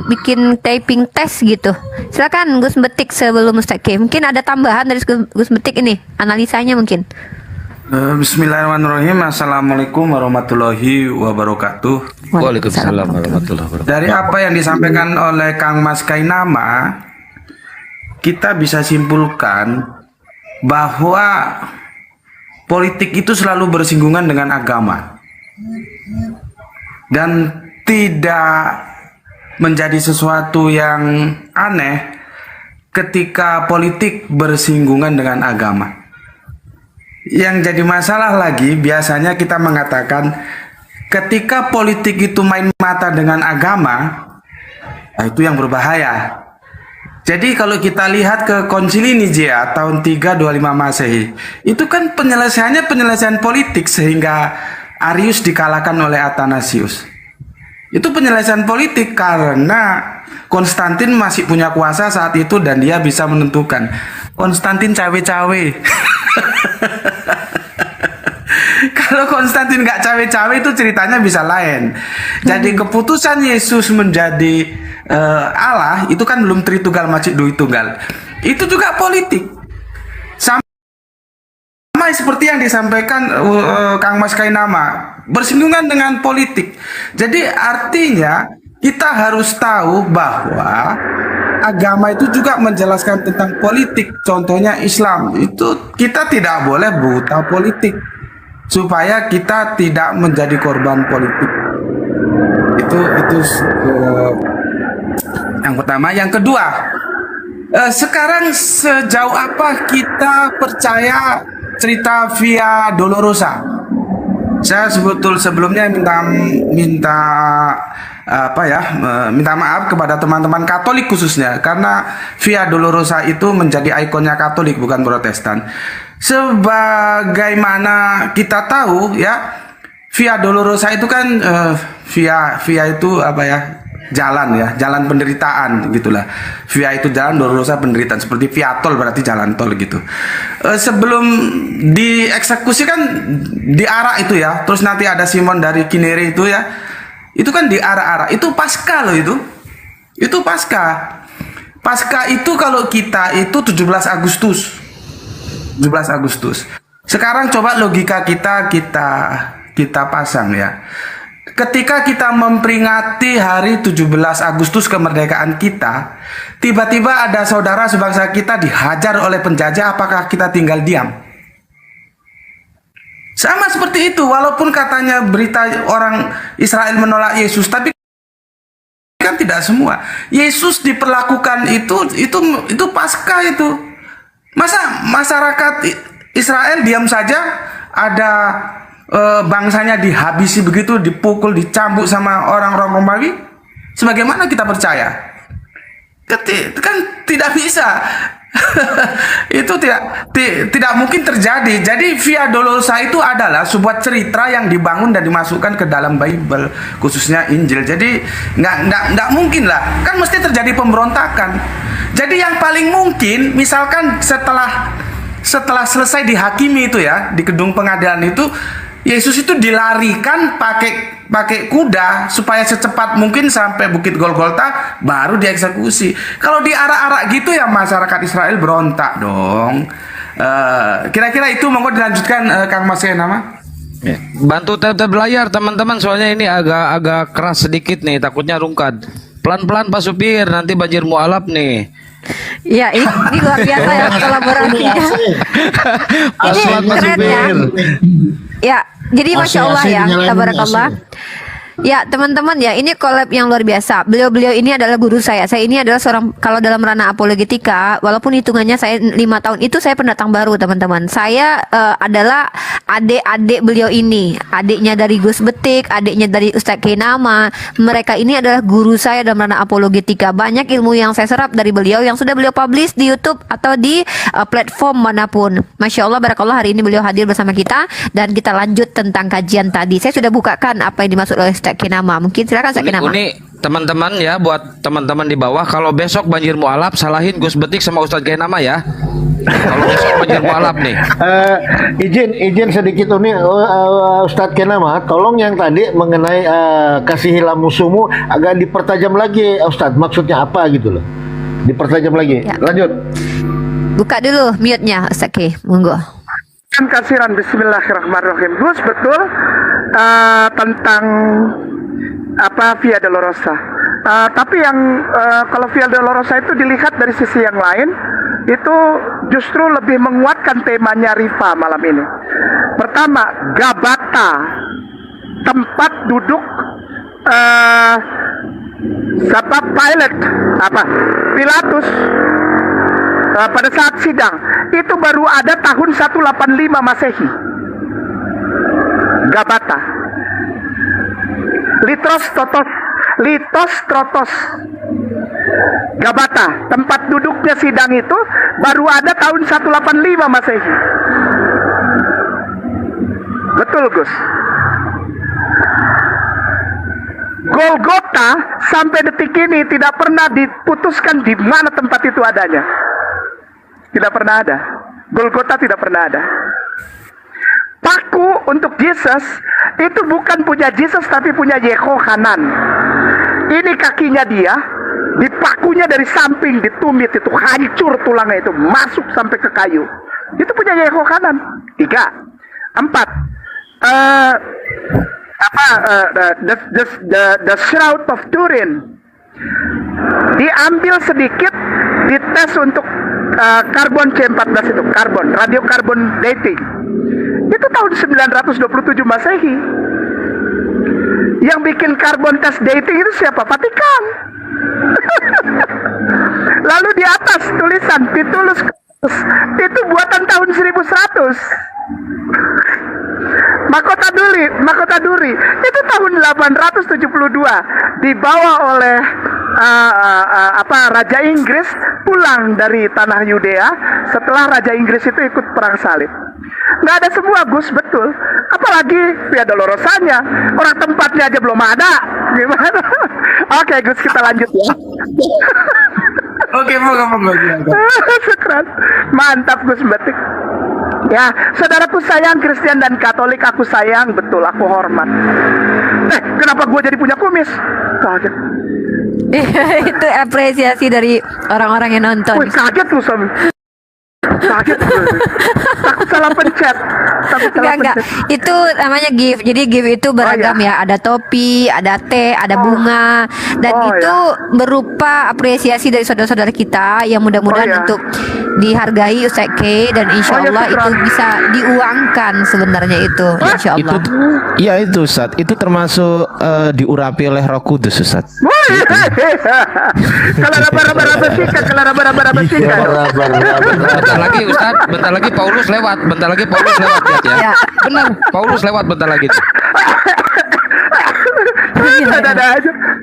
bikin typing test gitu. Silakan Gus Betik sebelum Ustadz K. Mungkin ada tambahan dari Gus Betik ini, analisanya mungkin. Bismillahirrahmanirrahim. Assalamualaikum warahmatullahi wabarakatuh. Waalaikumsalam warahmatullahi wabarakatuh. Dari apa yang disampaikan oleh Kang Mas Kainama, kita bisa simpulkan bahwa politik itu selalu bersinggungan dengan agama dan tidak menjadi sesuatu yang aneh ketika politik bersinggungan dengan agama. Yang jadi masalah lagi biasanya kita mengatakan ketika politik itu main mata dengan agama, itu yang berbahaya. Jadi kalau kita lihat ke Konsili Nicea tahun 325 Masehi, itu kan penyelesaian politik sehingga Arius dikalahkan oleh Athanasius. Itu penyelesaian politik karena Konstantin masih punya kuasa saat itu dan dia bisa menentukan. Konstantin cawe-cawe. Kalau Konstantin nggak cawe-cawe itu ceritanya bisa lain. Jadi keputusan Yesus menjadi Allah itu kan belum Tritunggal Majid Dui Tunggal. Itu juga politik. Sama seperti yang disampaikan Kang Mas Kainama, bersinggungan dengan politik. Jadi artinya kita harus tahu bahwa agama itu juga menjelaskan tentang politik. Contohnya Islam, itu kita tidak boleh buta politik supaya kita tidak menjadi korban politik. Itu yang pertama. Yang kedua, sekarang sejauh apa kita percaya cerita Via Dolorosa? Saya sebelumnya minta maaf kepada teman-teman Katolik khususnya karena Via Dolorosa itu menjadi ikonnya Katolik bukan Protestan. Sebagaimana kita tahu ya, Via Dolorosa itu kan via itu jalan penderitaan gitulah. Via itu jalan, Dolorosa penderitaan, seperti via tol berarti jalan tol gitu. Sebelum dieksekusi kan diarak itu ya, terus nanti ada Simon dari Kinere itu ya, itu kan diarak-arak. Itu Paskah loh itu Paskah. Paskah itu kalau kita itu 17 Agustus. Sekarang coba logika kita pasang ya. Ketika kita memperingati hari 17 Agustus kemerdekaan kita, tiba-tiba ada saudara sebangsa kita dihajar oleh penjajah, apakah kita tinggal diam? Sama seperti itu, walaupun katanya berita orang Israel menolak Yesus, tapi kan tidak semua. Yesus diperlakukan itu Paskah itu. Masa masyarakat Israel diam saja ada bangsanya dihabisi begitu, dipukul, dicambuk sama orang-orang Romawi? Sebagaimana kita percaya? Kan tidak bisa. Itu tidak mungkin terjadi. Jadi Via Dolorosa itu adalah sebuah cerita yang dibangun dan dimasukkan ke dalam Bible, khususnya Injil. Jadi nggak mungkin lah. Kan mesti terjadi pemberontakan. Jadi yang paling mungkin, misalkan setelah selesai dihakimi itu ya, di gedung pengadilan itu, Yesus itu dilarikan pakai kuda supaya secepat mungkin sampai Bukit Golgota baru dieksekusi. Kalau diarak-arak gitu ya masyarakat Israel berontak dong. Kira-kira itu monggo dilanjutkan Kang Mas Kainama. Ya. Bantu tap-tap layar teman-teman, soalnya ini agak keras sedikit nih, takutnya rungkat. Pelan-pelan Pak Supir, nanti banjir mualaf nih. Ya, ini luar biasa ya kolaborasinya. Ini keren ya. Ya, jadi Masya Allah ya, tabarakallah. Ya teman-teman ya, ini collab yang luar biasa. Beliau ini adalah guru saya. Saya ini adalah seorang, kalau dalam ranah apologetika, walaupun hitungannya saya 5 tahun, itu saya pendatang baru teman-teman. Saya adalah adik-adik beliau ini, adiknya dari Gus Betik, adiknya dari Ustadz Kainama. Mereka ini adalah guru saya dalam ranah apologetika. Banyak ilmu yang saya serap dari beliau yang sudah beliau publish di YouTube atau di platform manapun. Masya Allah, barakallah, hari ini beliau hadir bersama kita dan kita lanjut tentang kajian tadi. Saya sudah bukakan apa yang dimaksud oleh Ustadz Kainama. Mungkin silakan Ustadz Kainama. teman-teman ya, buat teman-teman di bawah, kalau besok banjir mualaf salahin Gus Betik sama Ustadz Kiai Nama ya. Kalau besok banjir mualaf nih. Izin sedikit nih Ustadz Kenama, tolong yang tadi mengenai kasih hilang musuhmu agak dipertajam lagi Ustadz, maksudnya apa gitu loh, dipertajam lagi. Ya. Lanjut. Buka dulu mute-nya Ustaz K, monggo. Kasiran, bismillahirrahmanirrahim. Gus, betul tentang apa Via Dolorosa. Tapi yang kalau Via Dolorosa itu dilihat dari sisi yang lain, itu justru lebih menguatkan temanya Rifa malam ini. Pertama, Gabata, tempat duduk siapa Pilate, Pilatus pada saat sidang itu baru ada tahun 185 Masehi. Gabata, Litos Trotos, Gabata, tempat duduknya sidang itu baru ada tahun 185 Masehi. Betul, Gus. Golgota sampai detik ini tidak pernah diputuskan di mana tempat itu adanya. Tidak pernah ada. Golgota tidak pernah ada. Paku untuk Yesus itu bukan punya Yesus tapi punya Yehohanan. Ini kakinya dia, dipakunya dari samping, ditumit itu hancur tulangnya itu, masuk sampai ke kayu. Itu punya Yehohanan. 3, 4. The Shroud of Turin diambil sedikit, dites untuk karbon C14 itu, radiokarbon dating. Itu tahun 927 Masehi. Yang bikin karbon test dating itu siapa? Vatikan. Lalu di atas tulisan Titulus itu buatan tahun 1100. Mahkota Duri itu tahun 872 dibawa oleh Raja Inggris pulang dari tanah Yudea setelah Raja Inggris itu ikut perang salib. Nggak ada semua, Gus, betul. Apalagi Via Dolorosanya, orang tempatnya aja belum ada. Gimana? Oke, Gus, kita lanjut ya. Oke, moga-moga. Syukran. Mantap, Gus Betik. Ya, saudaraku sayang, Kristen dan Katolik aku sayang, betul, aku hormat. Kenapa gue jadi punya kumis? Kaget. Itu apresiasi dari orang-orang yang nonton. Wih, kaget lu, Sam. Kaget. Takut salah pencet. Enggak. Itu namanya gift. Jadi gift itu beragam ya. Ada topi, ada teh, ada bunga, dan itu berupa apresiasi dari saudara-saudara kita yang mudah-mudahan untuk dihargai Ustaz K, dan insya Allah itu bisa diuangkan sebenarnya itu. Insya Allah. Iya itu Ustaz. Itu termasuk diurapi oleh Roh Kudus Ustaz. Kalau raba-raba sikat, Bentar lagi Ustaz, bentar lagi Paulus lewat, lihat ya. Benar, Paulus lewat bentar lagi tuh.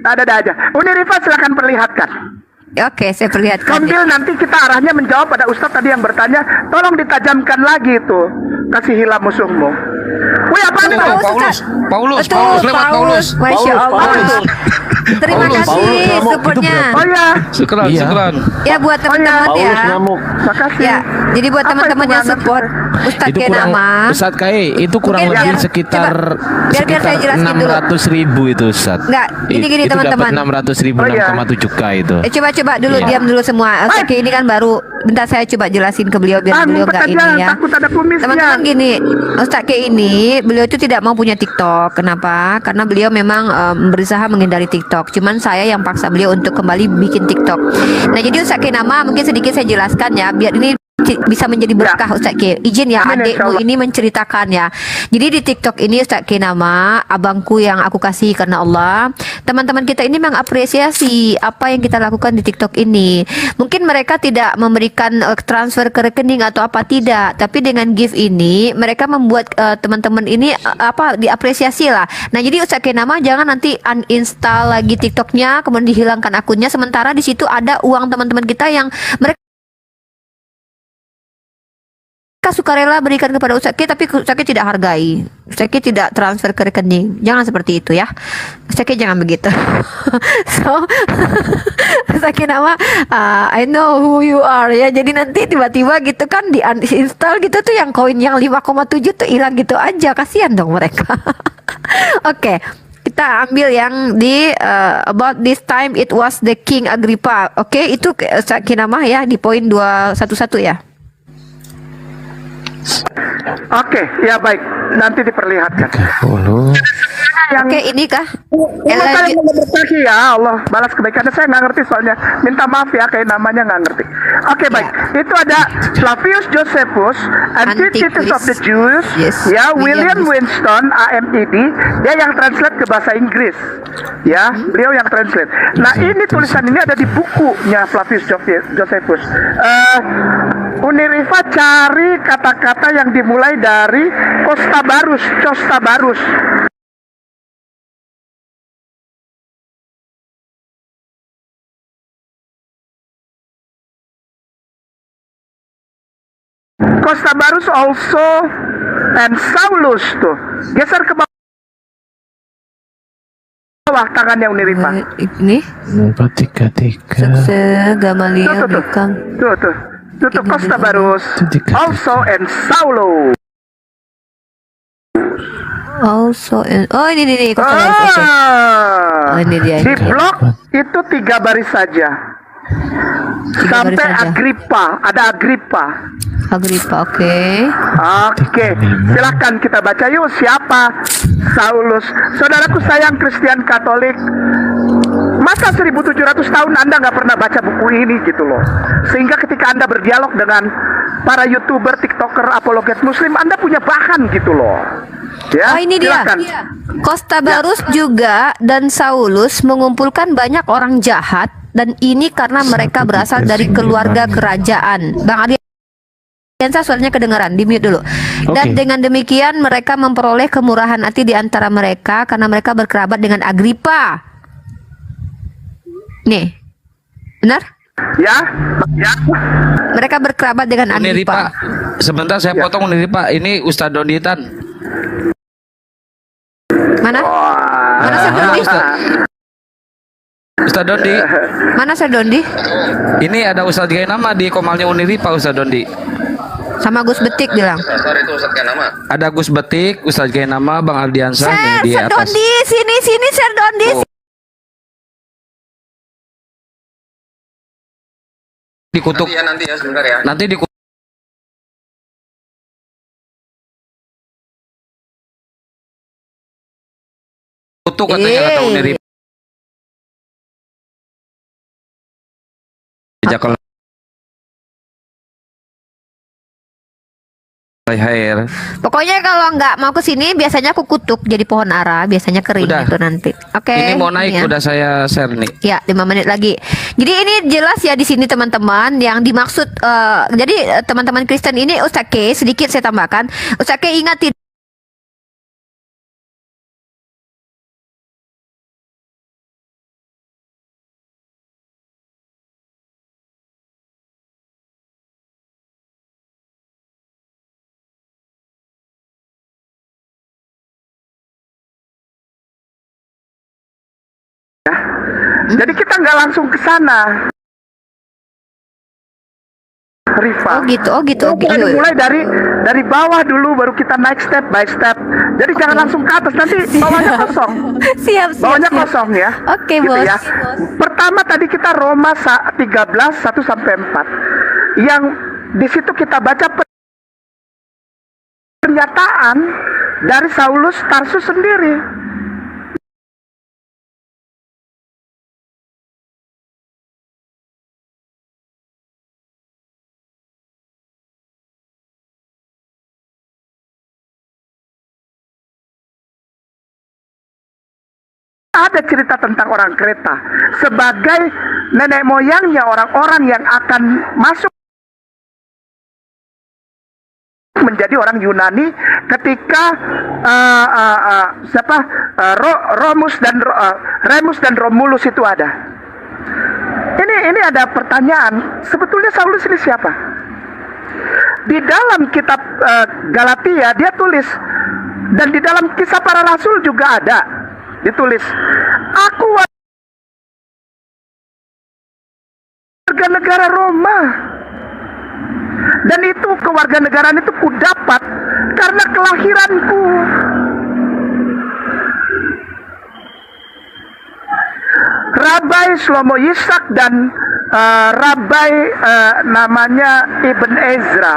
Ada aja. Uni Rifa silakan perlihatkan. Oke, saya perlihatkan. Sambil nanti kita arahnya menjawab pada Ustadz tadi yang bertanya, tolong ditajamkan lagi itu, kasih hilang musuhmu. Wih, apa nih? Paulus lewat, Paulus. Masya Allah. Terima kasih supportnya. Oh ya. Syukran. Ya buat teman-teman ya. Makasih. Ya, jadi buat teman-teman yang support Ustadz Itu kurang, Kenama. Ustadz Kai, itu kurang Mungkin lebih sekitar biar saya jelaskan dulu. 600.000 itu Ustadz. Enggak, gini Itu teman-teman. dapat 600.000, 6,7K itu. Coba dulu, diam dulu semua. Oke, ini kan baru. Bentar saya coba jelasin ke beliau biar beliau nggak ini ya. Takut ada kumisnya. Teman-teman gini, Ustadz K ini beliau itu tidak mau punya TikTok. Kenapa? Karena beliau memang berusaha menghindari TikTok. Cuman saya yang paksa beliau untuk kembali bikin TikTok. Nah, jadi Ustadz K nama mungkin sedikit saya jelaskan ya, biar ini bisa menjadi berkah Ustadz K. Izin ya adikmu ini menceritakan ya. Jadi di TikTok ini Ustadz K nama abangku yang aku kasih karena Allah. Teman-teman kita ini mengapresiasi apa yang kita lakukan di TikTok ini. Mungkin mereka tidak memberikan transfer ke rekening atau apa tidak, tapi dengan gift ini mereka membuat teman-teman ini diapresiasi lah. Nah, jadi Ustadz K nama jangan nanti uninstall lagi TikToknya kemudian dihilangkan akunnya, sementara di situ ada uang teman-teman kita yang mereka mereka sukarela berikan kepada Ustaz K, tapi Ustaz K tidak hargai. Ustaz K tidak transfer ke rekening. Jangan seperti itu ya. Ustaz K jangan begitu. So Ustaz K nama I know who you are ya. Jadi nanti tiba-tiba gitu kan di-install gitu tuh yang koin yang 5,7 tuh hilang gitu aja. Kasihan dong mereka. Oke. Kita ambil yang di about this time it was the King Agrippa. Oke, itu Ustaz K nama ya di poin 211 ya. Oke, ya baik. Nanti diperlihatkan. 30. Oke, ini kah? Allah kalian memberkati ya Allah, balas kebaikannya. Saya nggak ngerti soalnya, minta maaf ya, kayak namanya nggak ngerti. Oke, baik. Itu ada Flavius Josephus, Antithesis of the Jews, Yes. ya, William Winston, AMED, dia yang translate ke bahasa Inggris, ya, beliau yang translate. Nah, ini tulisan ini ada di bukunya Flavius Josephus. Unirifa cari kata-kata yang dimulai dari Costa Barus. Costa Barus also and Saulus tuh. Geser ke bawah tangannya Unirifa. Ini 433. Gamaliel Tuh. become Tuh Costa Barus also and Saulus. also oh ini Costa Barus. Oke. Oh, ini dia. Di blok itu 3 baris saja. Sampai baris saja. ada Agrippa. Oke. Oke, silakan kita baca yuk siapa Saulus. Saudaraku sayang Kristen Katolik, masa 1700 tahun Anda nggak pernah baca buku ini gitu loh. Sehingga ketika Anda berdialog dengan para YouTuber, TikToker, apologet Muslim, Anda punya bahan gitu loh. Ya, Oh ini dia. silakan. Costa Barus juga dan Saulus mengumpulkan banyak orang jahat dan ini karena mereka berasal dari keluarga kerajaan. Bang Ardiansa suaranya kedengaran, di mute dulu. Dan Oke. dengan demikian mereka memperoleh kemurahan hati di antara mereka karena mereka berkerabat dengan Agrippa. Nih. Benar? Ya. Mereka berkerabat dengan Uniripa. Agrippa. Sebentar saya potong Uniripa. Ini Ustadz Donditan. Mana? Mana Sir Dondi? Ustadz Dondi. Mana Sir Dondi? Ini ada Ustadz Gainama di Komalnya Uniripa Ustadz Dondi. Sama Gus Betik bilang. Ada Gus Betik, Ustadz Gainama, Bang Ardiansa nih di Sir atas. Dondi, sini Sir Dondi. Dikutuk. Nanti ya sebentar ya. Nanti dikutuk katanya kata Uniripa. Jakal Hair. Pokoknya kalau nggak mau ke sini biasanya aku kutuk jadi pohon ara, biasanya kering Udah. itu nanti. Oke. Ini mau naik ya. udah saya share nih. Ya, 5 menit lagi. Jadi ini jelas ya di sini teman-teman yang dimaksud jadi teman-teman Kristen ini Ustaz K sedikit saya tambahkan. Ustaz K ingat Jadi kita nggak langsung ke sana. Rifa. Oh gitu. Mulai dari bawah dulu baru kita naik step by step. Jadi jangan langsung ke atas, nanti bawahnya kosong. Siap. Bawahnya kosong ya. Oke, Gitu Bos. ya. Pertama tadi kita Roma 13 1 sampai 4. Yang di situ kita baca pernyataan dari Saulus Tarsus sendiri. Ada cerita tentang orang Kreta sebagai nenek moyangnya orang-orang yang akan masuk menjadi orang Yunani ketika Remus dan Romulus itu ada. Ini ada pertanyaan, sebetulnya Saulus ini siapa? di dalam kitab Galatia dia tulis, dan di dalam Kisah Para Rasul juga ada ditulis, aku warga negara Roma, dan itu kewarganegaraan itu kudapat karena kelahiranku. Rabai Shlomo Yitzhak dan Rabai namanya Ibn Ezra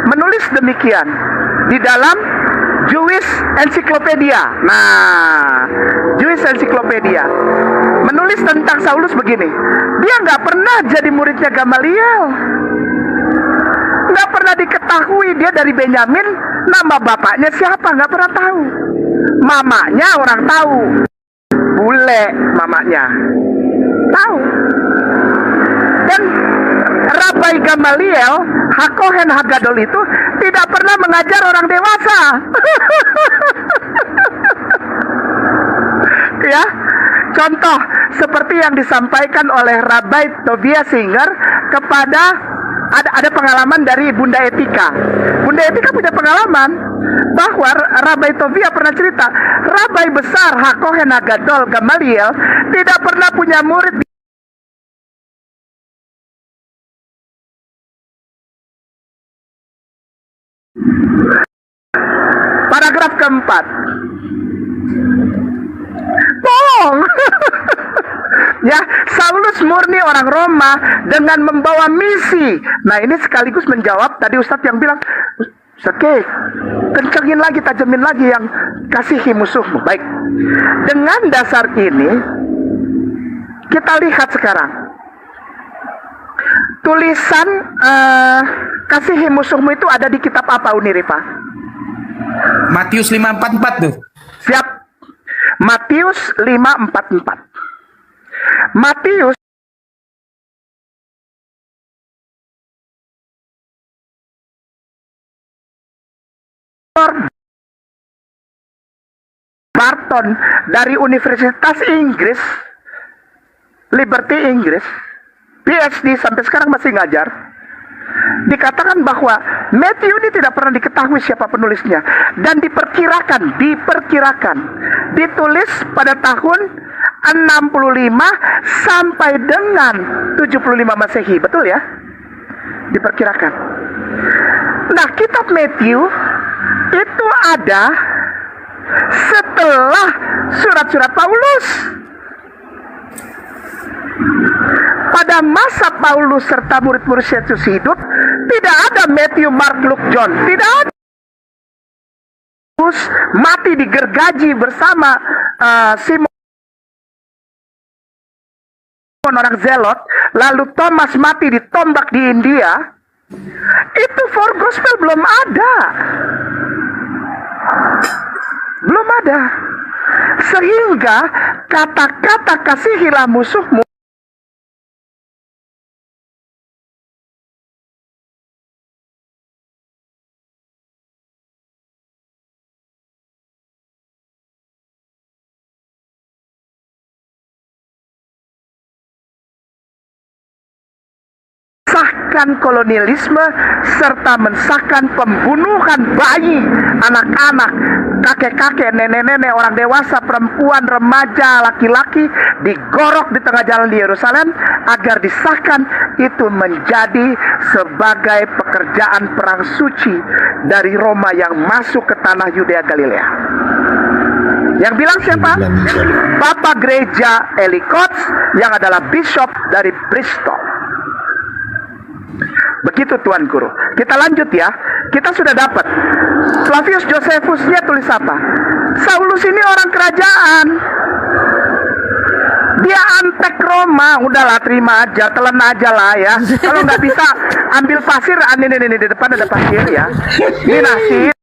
menulis demikian di dalam Jewish Encyclopedia. Nah, Jewish Encyclopedia menulis tentang Saulus begini, dia nggak pernah jadi muridnya Gamaliel, nggak pernah diketahui dia dari Benyamin, nama bapaknya siapa nggak pernah tahu, mamanya orang tahu, bule mamanya tahu. Dan Rabai Gamaliel Hakohen Hagadol itu tidak pernah mengajar orang dewasa. Ya, contoh seperti yang disampaikan oleh Rabai Tovia Singer kepada ada pengalaman dari Bunda Etika. Bunda Etika punya pengalaman bahwa Rabai Tovia pernah cerita, Rabai besar Hakohen Hagadol Gamaliel tidak pernah punya murid. Paragraf keempat, bohong. Ya, Saulus murni orang Roma dengan membawa misi. Nah, ini sekaligus menjawab tadi Ustadz yang bilang, Oke, kencengin lagi, tajamin lagi yang kasihi musuhmu. Baik, dengan dasar ini kita lihat sekarang tulisan kasihi musuhmu itu ada di kitab apa, Unirifa? Matius 5:44 tuh. Siap. Matius 5:44. Matius Barton dari Universitas Inggris, Liberty Inggris, PhD sampai sekarang masih ngajar. Dikatakan bahwa Matthew ini tidak pernah diketahui siapa penulisnya, dan diperkirakan ditulis pada tahun 65 sampai dengan 75 Masehi, betul ya? Diperkirakan. Nah, kitab Matthew itu ada setelah surat-surat Paulus. Pada masa Paulus serta murid-murid Yesus hidup, tidak ada Matthew, Mark, Luke, John. Tidak ada. Paulus mati digergaji bersama Simon orang Zelot, lalu Thomas mati ditombak di India. Itu for gospel belum ada. Belum ada. Sehingga kata-kata kasihilah musuhmu mensahkan kolonialisme serta mensahkan pembunuhan bayi, anak-anak, kakek-kakek, nenek-nenek, orang dewasa, perempuan, remaja, laki-laki digorok di tengah jalan di Yerusalem agar disahkan itu menjadi sebagai pekerjaan perang suci dari Roma yang masuk ke tanah Yudea Galilea. Yang bilang siapa? Bapak Gereja Eli Coates yang adalah bishop dari Bristol. Begitu Tuan Guru. Kita lanjut ya. Kita sudah dapat. Flavius Josephusnya tulis apa? Saulus ini orang kerajaan. Dia antek Roma. Udahlah, terima aja, telan aja lah ya. Kalau nggak bisa ambil pasir, ini di depan ada pasir ya. Ini nasi.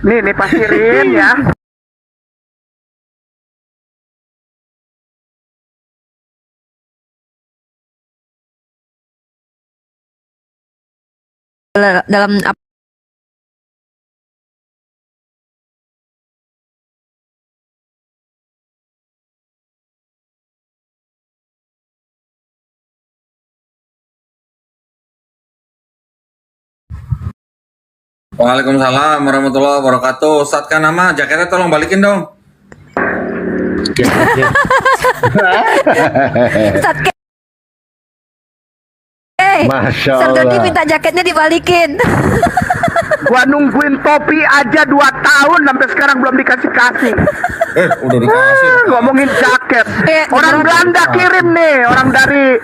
Nih pasirin ya. Dalam Waalaikumsalam warahmatullahi wabarakatuh. Ustadz kan nama jaketnya tolong balikin dong. Ustaz K. Masya Ustaz Dodi Allah. minta jaketnya dibalikin. Gua nungguin topi aja 2 tahun sampai sekarang belum dikasih-kasih. Udah dikasih. Ngomongin jaket. Orang Belanda kirim nih, orang dari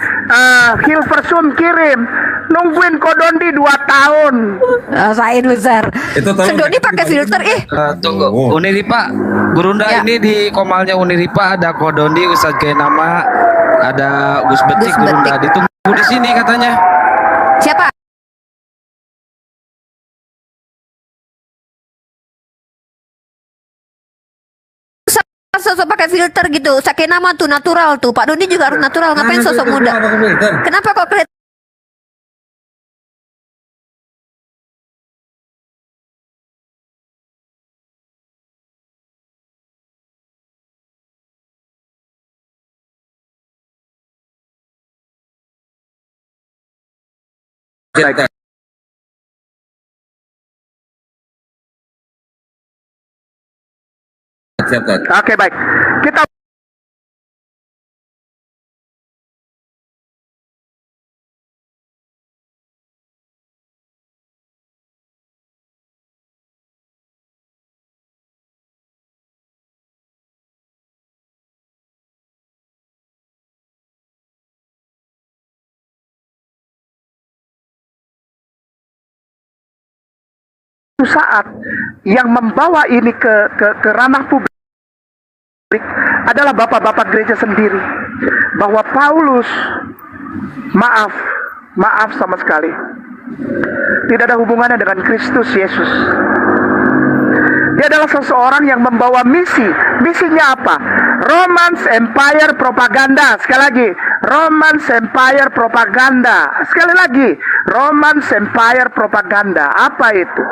Hilversum kirim. Nungguin Kodondi 2 tahun. Rasain besar. Itu tolong Ustaz Dodi pakai filter Tunggu, Uniripa, Gurunda Ya. ini di komalnya Uniripa ada Kodondi, Ustadz Kenama, ada Gus Betik, Gus Gurunda Betik. ditunggu di sini katanya. Siapa? Sosok pakai filter gitu. Sake nama tuh natural tuh. Pak Dodi juga harus natural. Ngapain sosok muda? Kenapa kok kelihatan? Siap, Ustadz. Oke, baik. Kita saat yang membawa ini ke ranah publik adalah bapak-bapak gereja sendiri, bahwa Paulus maaf sama sekali tidak ada hubungannya dengan Kristus Yesus. Dia adalah seseorang yang membawa misi. Misinya apa? Romance Empire Propaganda. Sekali lagi, Romance Empire Propaganda. Sekali lagi, Romance Empire Propaganda. Apa itu?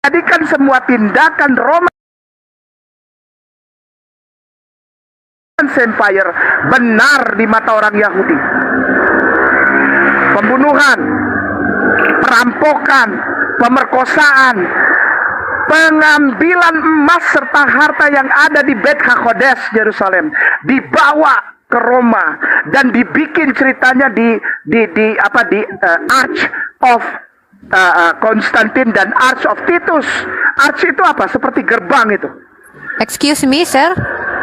Menjadikan semua tindakan Romance Empire benar di mata orang Yahudi. Pembunuhan, perampokan, pemerkosaan, pengambilan emas serta harta yang ada di Bet HaKodesh Yerusalem dibawa ke Roma dan dibikin ceritanya di Arch of Konstantin dan Arch of Titus. Arch itu apa? Seperti gerbang itu. Excuse me, sir.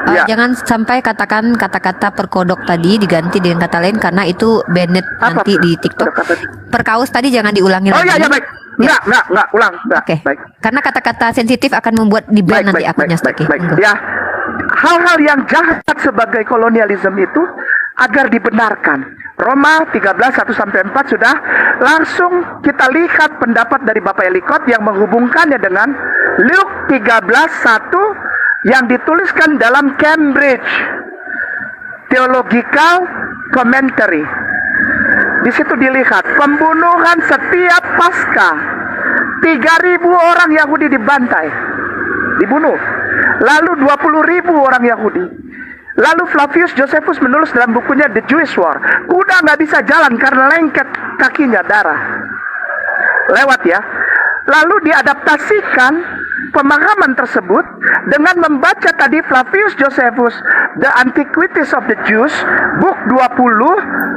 Ya. Jangan sampai katakan kata-kata perkodok tadi diganti dengan kata lain karena itu banned Apa nanti di TikTok. perkata? Perkaus tadi jangan diulangi Oh lagi. iya, baik. Enggak, ulang. Enggak, Oke. baik. Karena kata-kata sensitif akan membuat di ban nanti akunnya Staki. baik. Ya, hal-hal yang jahat sebagai kolonialisme itu agar dibenarkan. Roma 13:1-4 sudah langsung kita lihat pendapat dari Bapak Elikot yang menghubungkannya dengan Luke 13:1 yang dituliskan dalam Cambridge Theological Commentary. Di situ dilihat pembunuhan setiap Paskah 3.000 orang Yahudi dibantai, dibunuh. Lalu 20.000 orang Yahudi. Lalu Flavius Josephus menulis dalam bukunya The Jewish War, kuda nggak bisa jalan karena lengket kakinya darah. Lewat ya. Lalu diadaptasikan pemahaman tersebut dengan membaca tadi Flavius Josephus The Antiquities of the Jews, book 20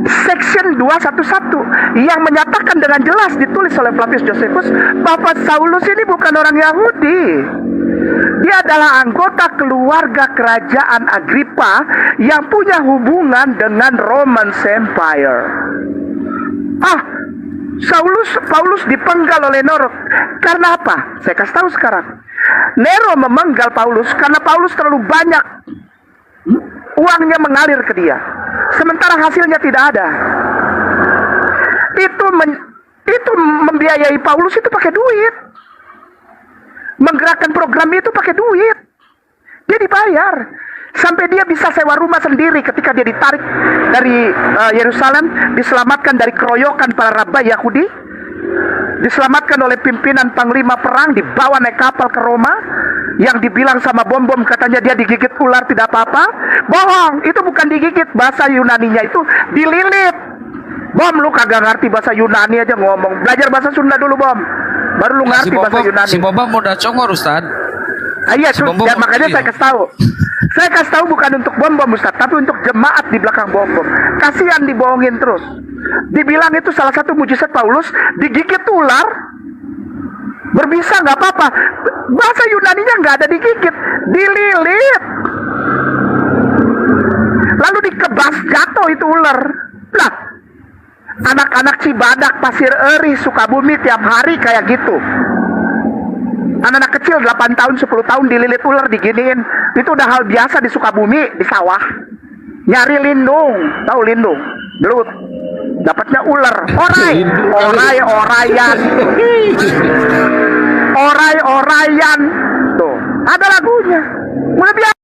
section 211 yang menyatakan dengan jelas ditulis oleh Flavius Josephus bahwa Saulus ini bukan orang Yahudi. Dia adalah anggota keluarga kerajaan Agrippa yang punya hubungan dengan Roman Empire. Paulus dipenggal oleh Nero. Karena apa? Saya kasih tahu sekarang. Nero memenggal Paulus karena Paulus terlalu banyak uangnya mengalir ke dia, sementara hasilnya tidak ada. Itu membiayai Paulus itu pakai duit. Menggerakkan program itu pakai duit. Dia dibayar sampai dia bisa sewa rumah sendiri ketika dia ditarik dari Yerusalem, diselamatkan dari keroyokan para rabai Yahudi, diselamatkan oleh pimpinan panglima perang, dibawa naik kapal ke Roma, yang dibilang sama bom-bom katanya dia digigit ular tidak apa-apa. Bohong, itu bukan digigit, bahasa Yunaninya itu dililit. Bom, lu kagak ngerti bahasa Yunani aja ngomong. Belajar bahasa Sunda dulu, Bom. Baru lu ngerti bahasa Yunani. Si Bobam udah congor Ustad. Iya, Si Bom-Bom ya, makanya iya. saya kasih tahu. Saya kasih tahu bukan untuk bom-bom Ustaz, tapi untuk jemaat di belakang bom-bom. Kasihan dibohongin terus. Dibilang itu salah satu mujizat Paulus, digigit ular, berbisa nggak apa-apa. Bahasa Yunaninya nggak ada digigit, dililit. Lalu dikebas, jatuh itu ular. Lah, anak-anak Cibadak, Pasir Eri, Sukabumi tiap hari kayak gitu. Anak-anak kecil 8 tahun, 10 tahun dililit ular, diginiin. Itu udah hal biasa di Sukabumi, di sawah. Nyari lindung, tahu lindung? Belut. Dapatnya ular. Orayan. Orayan. Tuh, ada lagunya. Mulai biasa.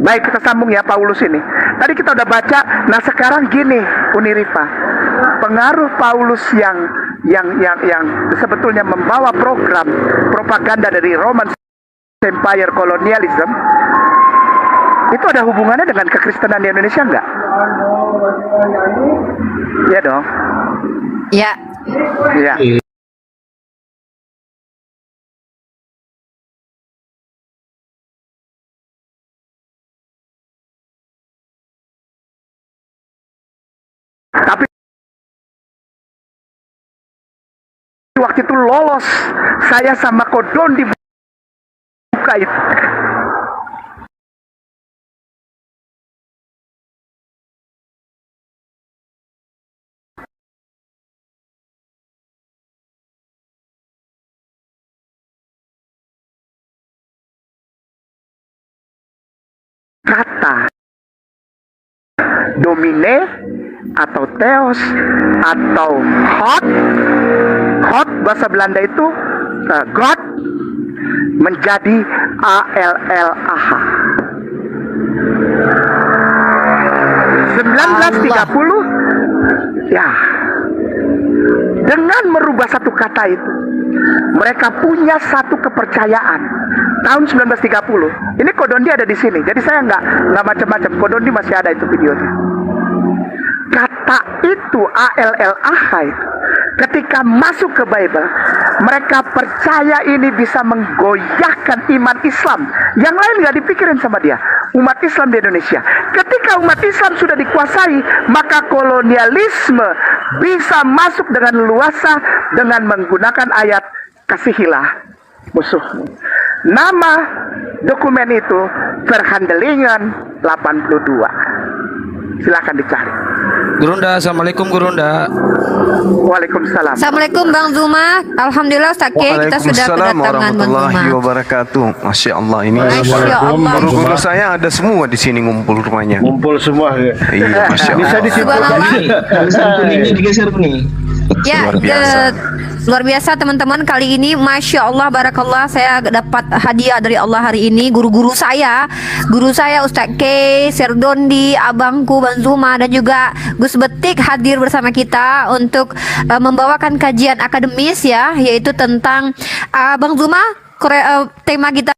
Baik, kita sambung ya Paulus ini. Tadi kita udah baca. Nah sekarang gini, Unirifa, pengaruh Paulus yang sebetulnya membawa program propaganda dari Roman Empire kolonialism, itu ada hubungannya dengan kekristenan di Indonesia enggak? Iya dong. Ya. Iya. Tapi waktu itu lolos saya sama Kodon dibuka itu. Kata domine atau theos atau hot bahasa Belanda itu God menjadi ALLAH. 1930 ya, dengan merubah satu kata itu mereka punya satu kepercayaan. Tahun 1930 ini Kodondi ada di sini, jadi saya nggak macam-macam. Kodondi masih ada itu videonya. Kata itu ALLAH itu, ketika masuk ke Bible, mereka percaya ini bisa menggoyahkan iman Islam. Yang lain nggak dipikirin sama dia. Umat Islam di Indonesia, ketika umat Islam sudah dikuasai, maka kolonialisme bisa masuk dengan luasa dengan menggunakan ayat kasihilah musuhmu. Nama dokumen itu Verhandelingen 82. Silakan dicari. Gurunda, assalamualaikum Gurunda. Waalaikumsalam. Assalamualaikum Bang Zuma. Alhamdulillah Ustaz K, kita sudah kedatangan Bang Zuma. Wabarakatuh. Masya Allah, ini Masya Allah. guru-guru saya ada semua di sini ngumpul rumahnya. Ngumpul semua. Iya, Masya Bisa Allah. disimpulkan. Ya, Luar biasa. luar biasa teman-teman. Kali ini Masya Allah, Barakallah, saya dapat hadiah dari Allah hari ini. Guru saya Ustaz K, Serdondi, abangku Bang Zuma, dan juga Gus Betik hadir bersama kita untuk membawakan kajian akademis ya, yaitu tentang Bang Zuma, tema kita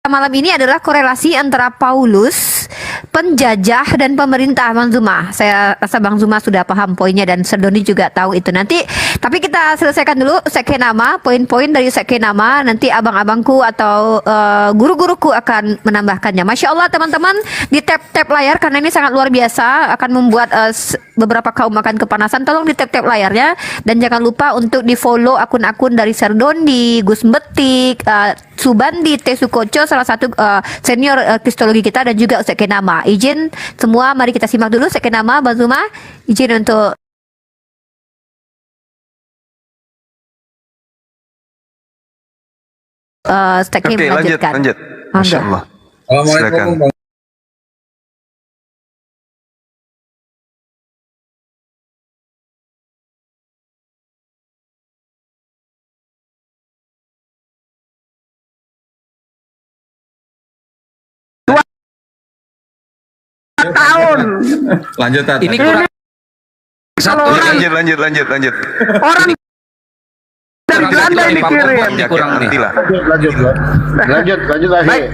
malam ini adalah korelasi antara Paulus, penjajah, dan pemerintah. Bang Zuma, saya rasa Bang Zuma sudah paham poinnya dan Sedoni juga tahu itu. Nanti, tapi kita selesaikan dulu Sekenama, poin-poin dari Sekenama. Nanti abang-abangku atau guru-guruku akan menambahkannya. Masya Allah teman-teman, di tap-tap layar karena ini sangat luar biasa, akan membuat beberapa kaum akan kepanasan. Tolong di tap-tap layarnya dan jangan lupa untuk di follow akun-akun dari Serdondi, Gus Betik, Subandi, T. Sukoco, salah satu senior kristologi kita, dan juga Ustaz Kenama. Izin semua, mari kita simak dulu Ustaz Kenama, Bang Zuma. Izin untuk Ustaz Kim melanjutkan. Lanjut. Masya Allah. Silakan. Tahun Lanjut, Tat. Ini kurang kalau orang Lanjut. orang dari Belanda ini kirim. kurang nih. Nantilah. Lanjut lagi.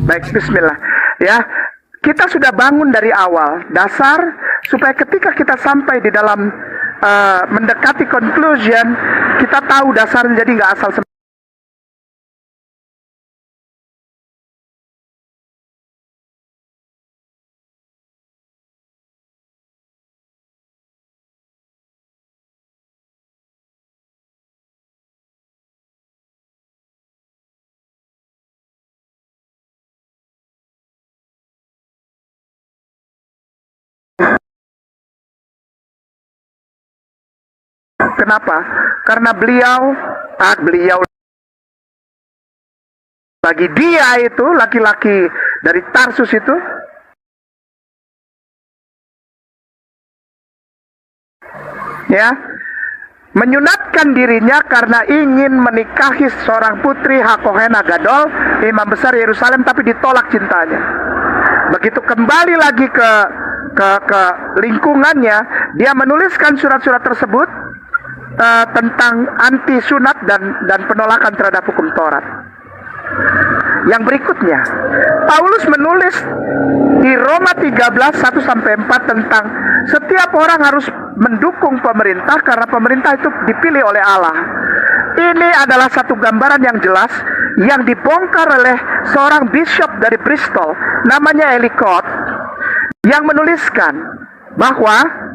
Baik, bismillah. Ya, kita sudah bangun dari awal dasar supaya ketika kita sampai di dalam mendekati conclusion, kita tahu dasarnya, jadi nggak asal Kenapa? Karena beliau bagi dia itu laki-laki dari Tarsus itu ya menyunatkan dirinya karena ingin menikahi seorang putri Hakohen Agadol, imam besar Yerusalem, tapi ditolak cintanya. Begitu kembali lagi ke lingkungannya, dia menuliskan surat-surat tersebut tentang anti sunat dan penolakan terhadap hukum Taurat. Yang berikutnya, Paulus menulis di Roma 13:1-4 tentang setiap orang harus mendukung pemerintah karena pemerintah itu dipilih oleh Allah. Ini adalah satu gambaran yang jelas yang dibongkar oleh seorang bishop dari Bristol, namanya Ellicott, yang menuliskan bahwa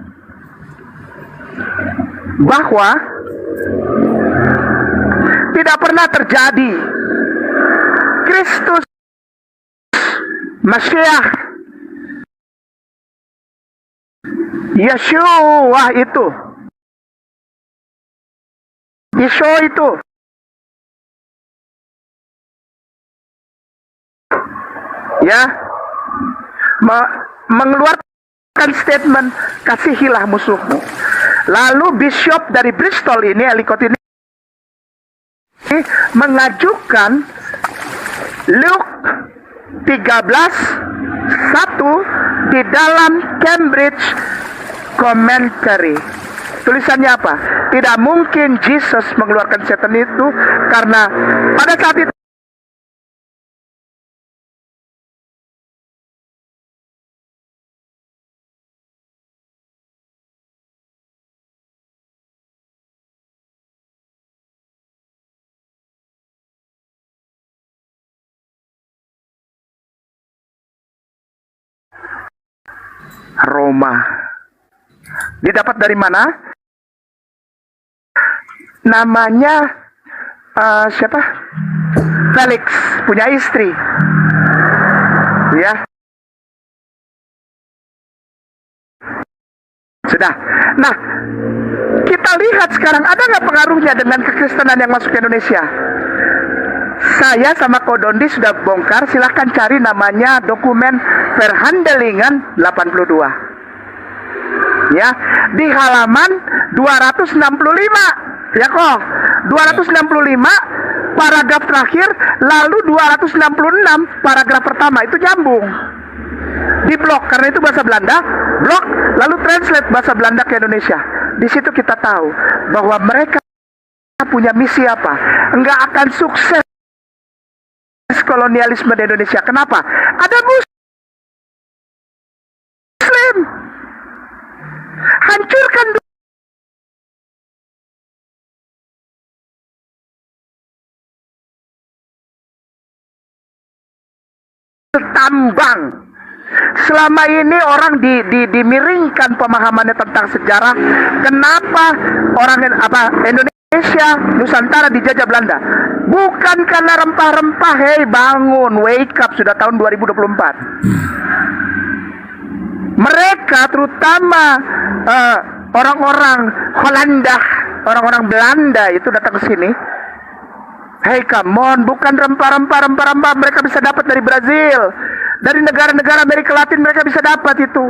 tidak pernah terjadi Kristus Mashiach Yeshua itu ya mengeluarkan statement kasihilah musuhmu. Lalu bishop dari Bristol ini, Ellicott ini, mengajukan Luke 13:1 di dalam Cambridge Commentary. Tulisannya apa? Tidak mungkin Jesus mengeluarkan setan itu karena pada saat itu Roma. Didapat dari mana? Namanya siapa? Felix, punya istri. Ya. Sudah. Nah, kita lihat sekarang ada nggak pengaruhnya dengan kekristenan yang masuk ke Indonesia? Saya sama Kodondi sudah bongkar, silahkan cari namanya dokumen Verhandelingen 82. Ya, di halaman 265. Ya kok, 265 paragraf terakhir, lalu 266 paragraf pertama itu nyambung. Di blok, karena itu bahasa Belanda, blok, lalu translate bahasa Belanda ke Indonesia. Di situ kita tahu bahwa mereka punya misi apa? Enggak akan sukses kolonialisme di Indonesia. Kenapa? Ada Muslim. Hancurkan tambang. Selama ini orang dimiringkan pemahamannya tentang sejarah. Kenapa orang Indonesia, Nusantara dijajah Belanda? Bukan karena rempah-rempah. Hei, bangun, wake up, sudah tahun 2024. Mereka terutama orang-orang Holanda, orang-orang Belanda itu datang ke sini. Hei, come on, bukan rempah-rempah mereka bisa dapat dari Brazil, dari negara-negara Amerika Latin mereka bisa dapat itu,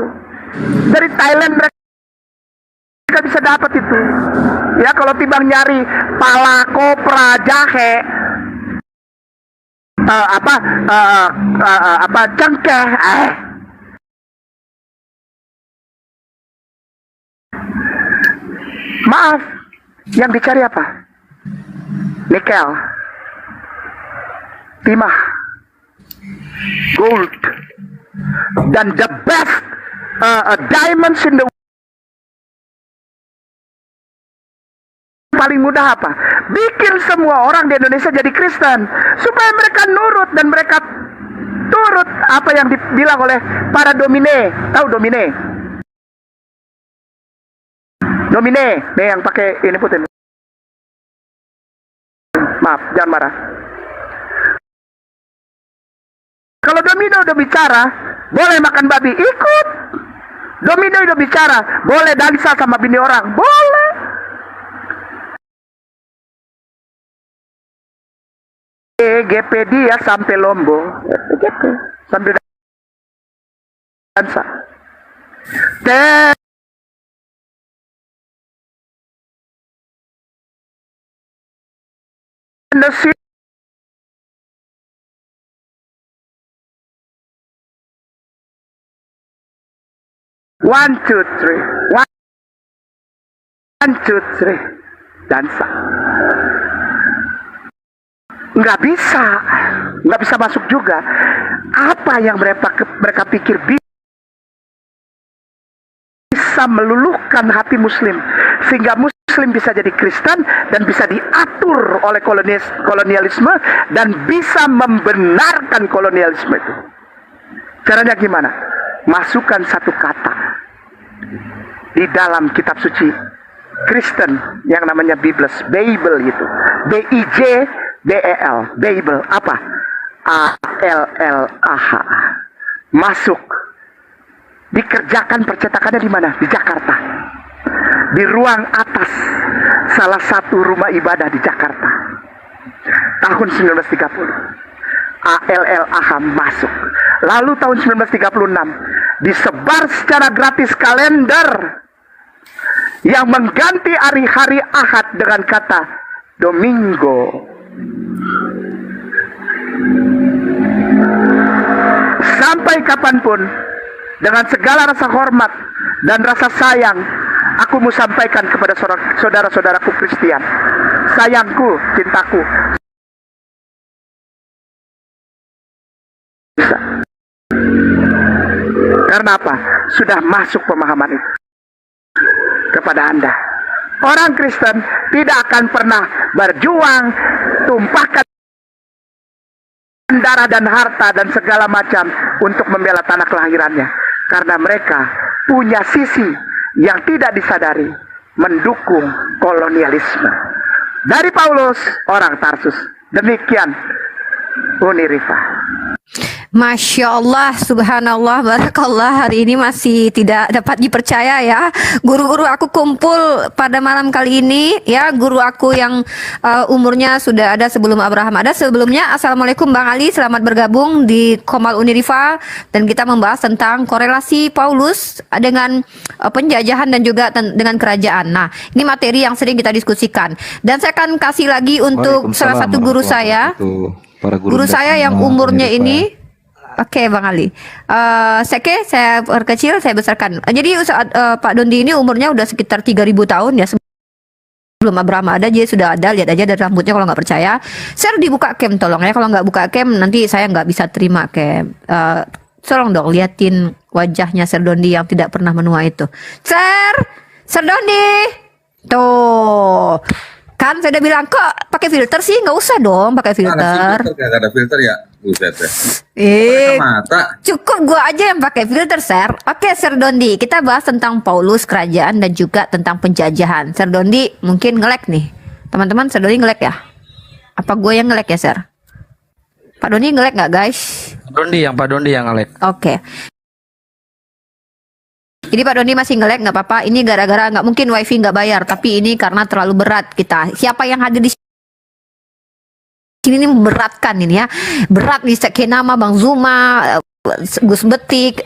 dari Thailand mereka bisa dapat itu. Ya, kalau timbang nyari pala, kopra, jahe, cengkeh, maaf, yang dicari apa? nikel, timah, gold, dan the best diamonds in the paling mudah apa? Bikin semua orang di Indonesia jadi Kristen supaya mereka nurut dan mereka turut apa yang dibilang oleh para domine. Tahu domine? Domine, nih yang pakai ini putih. Maaf, jangan marah. Kalau domino udah bicara, boleh makan babi, ikut. Domino udah bicara, boleh dansa sama bini orang, boleh. GP dia sampai Lombo, GP sambil dansa. Nasi one, two, three. One, two, three. Dansa. Nggak bisa masuk juga. Apa yang mereka pikir bisa meluluhkan hati Muslim sehingga Muslim bisa jadi Kristen dan bisa diatur oleh kolonialisme dan bisa membenarkan kolonialisme itu. Caranya gimana? Masukkan satu kata di dalam kitab suci Kristen yang namanya Bible itu, BIJBEL, Bible apa? ALLAH. Masuk. Dikerjakan percetakannya di mana? Di Jakarta. Di ruang atas salah satu rumah ibadah di Jakarta. Tahun 1930. ALLAH masuk. Lalu tahun 1936 disebar secara gratis kalender yang mengganti hari-hari Ahad dengan kata Domingo. Sampai kapanpun, dengan segala rasa hormat dan rasa sayang, aku mau sampaikan kepada saudara-saudaraku Kristen, sayangku, cintaku. Bisa. Karena apa? Sudah masuk pemahaman itu kepada Anda. Orang Kristen tidak akan pernah berjuang, tumpahkan darah dan harta dan segala macam untuk membela tanah kelahirannya. Karena mereka punya sisi yang tidak disadari, mendukung kolonialisme. Dari Paulus, orang Tarsus. Demikian Unirifa. Masya Allah, subhanallah, barakallah. Hari ini masih tidak dapat dipercaya ya. Guru-guru aku kumpul pada malam kali ini ya. Guru aku yang umurnya sudah ada sebelum Abraham ada. Sebelumnya, Assalamualaikum Bang Ali, selamat bergabung di Komal Unirifa. Dan kita membahas tentang korelasi Paulus dengan penjajahan dan juga dengan kerajaan. Nah, ini materi yang sering kita diskusikan. Dan saya akan kasih lagi untuk salah satu guru saya. Guru saya yang umurnya ini, oke Bang Ali, saya perkecil, saya besarkan. Jadi Pak Dondi ini umurnya udah sekitar 3.000 tahun ya. Sebelum Abraham ada, dia sudah ada. Lihat aja dari rambutnya kalau nggak percaya. Share dibuka cam tolong ya. Kalau nggak buka cam nanti saya nggak bisa terima cam. Tolong dong liatin wajahnya Sir Dondi yang tidak pernah menua itu. Sir Dondi, tuh. Kan saya udah bilang, kok pakai filter sih? Nggak usah dong pakai filter. Gak ada filter ya? Buset ya. Mata. Cukup gua aja yang pakai filter, Sir. Oke, Sir Dondi, kita bahas tentang Paulus, kerajaan, dan juga tentang penjajahan. Sir Dondi mungkin nge-lag nih. Teman-teman, Sir Dondi nge-lag ya? Apa gue yang nge-lag ya, Sir? Pak Dondi nge-lag nggak, guys? Pak Dondi yang nge-lag. Oke. Jadi Pak Doni masih nge-lag, nggak apa-apa. Ini gara-gara nggak mungkin wifi nggak bayar, tapi ini karena terlalu berat kita. Siapa yang hadir di sini ini memberatkan ini ya, berat nih Kenama, Bang Zuma, Gus Betik,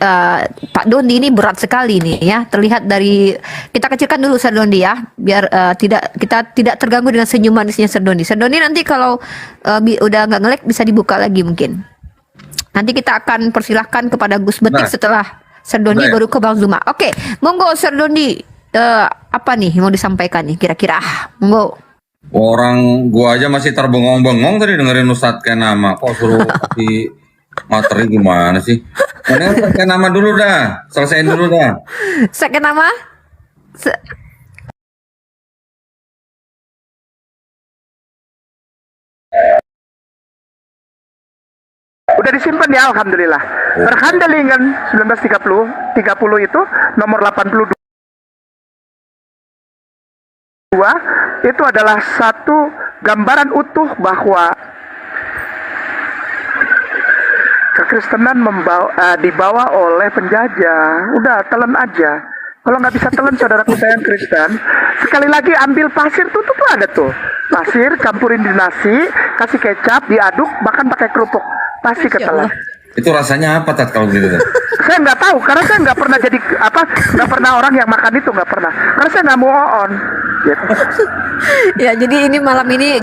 Pak Dondi ini berat sekali nih ya. Terlihat dari kita kecilkan dulu Sir Dondi ya, biar kita tidak terganggu dengan senyum manisnya Sir Dondi. Sir Dondi nanti kalau udah nggak nge-lag bisa dibuka lagi mungkin. Nanti kita akan persilahkan kepada Gus Betik setelah Sir Dondi baru ke Bang Zuma. Oke, monggo Sir Dondi, apa nih mau disampaikan nih kira-kira? Monggo. Orang gua aja masih terbengong-bengong tadi dengerin Ustadz Kenama. Kok suruh di materi gimana sih? Mendingan Ustadz Kenama dulu dah. Selesaiin dulu dah. Ustaz Kenama? Udah disimpan ya, alhamdulillah. Verhandelingen 1930 itu nomor 82 itu adalah satu gambaran utuh bahwa kekristenan dibawa oleh penjajah. Udah, telan aja. Kalau nggak bisa telan, saudaraku sayang Kristen, sekali lagi ambil pasir tuh ada tuh. Pasir, campurin di nasi, kasih kecap, diaduk, bahkan pakai kerupuk. Pasti ketelan. Itu rasanya apa Tat kalau gitu? Saya nggak tahu, karena saya nggak pernah jadi nggak pernah orang yang makan itu, nggak pernah. Karena saya nggak mau on. Gitu. Ya, jadi ini malam ini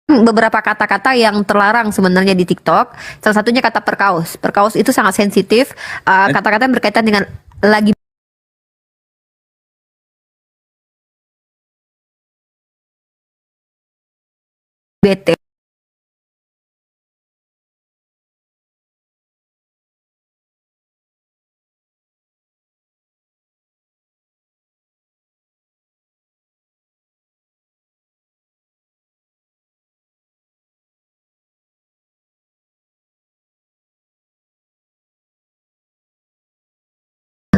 beberapa kata-kata yang terlarang sebenarnya di TikTok. Salah satunya kata perkaus. Perkaus itu sangat sensitif. Kata-kata yang berkaitan dengan lagi bete.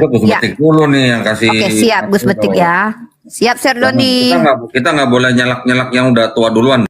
Gus Ya. Betik dulu nih yang kasih. Oke, siap Gus Betik ya. Siap Sir Doni. Kita nggak boleh nyelak-nyelak yang udah tua duluan.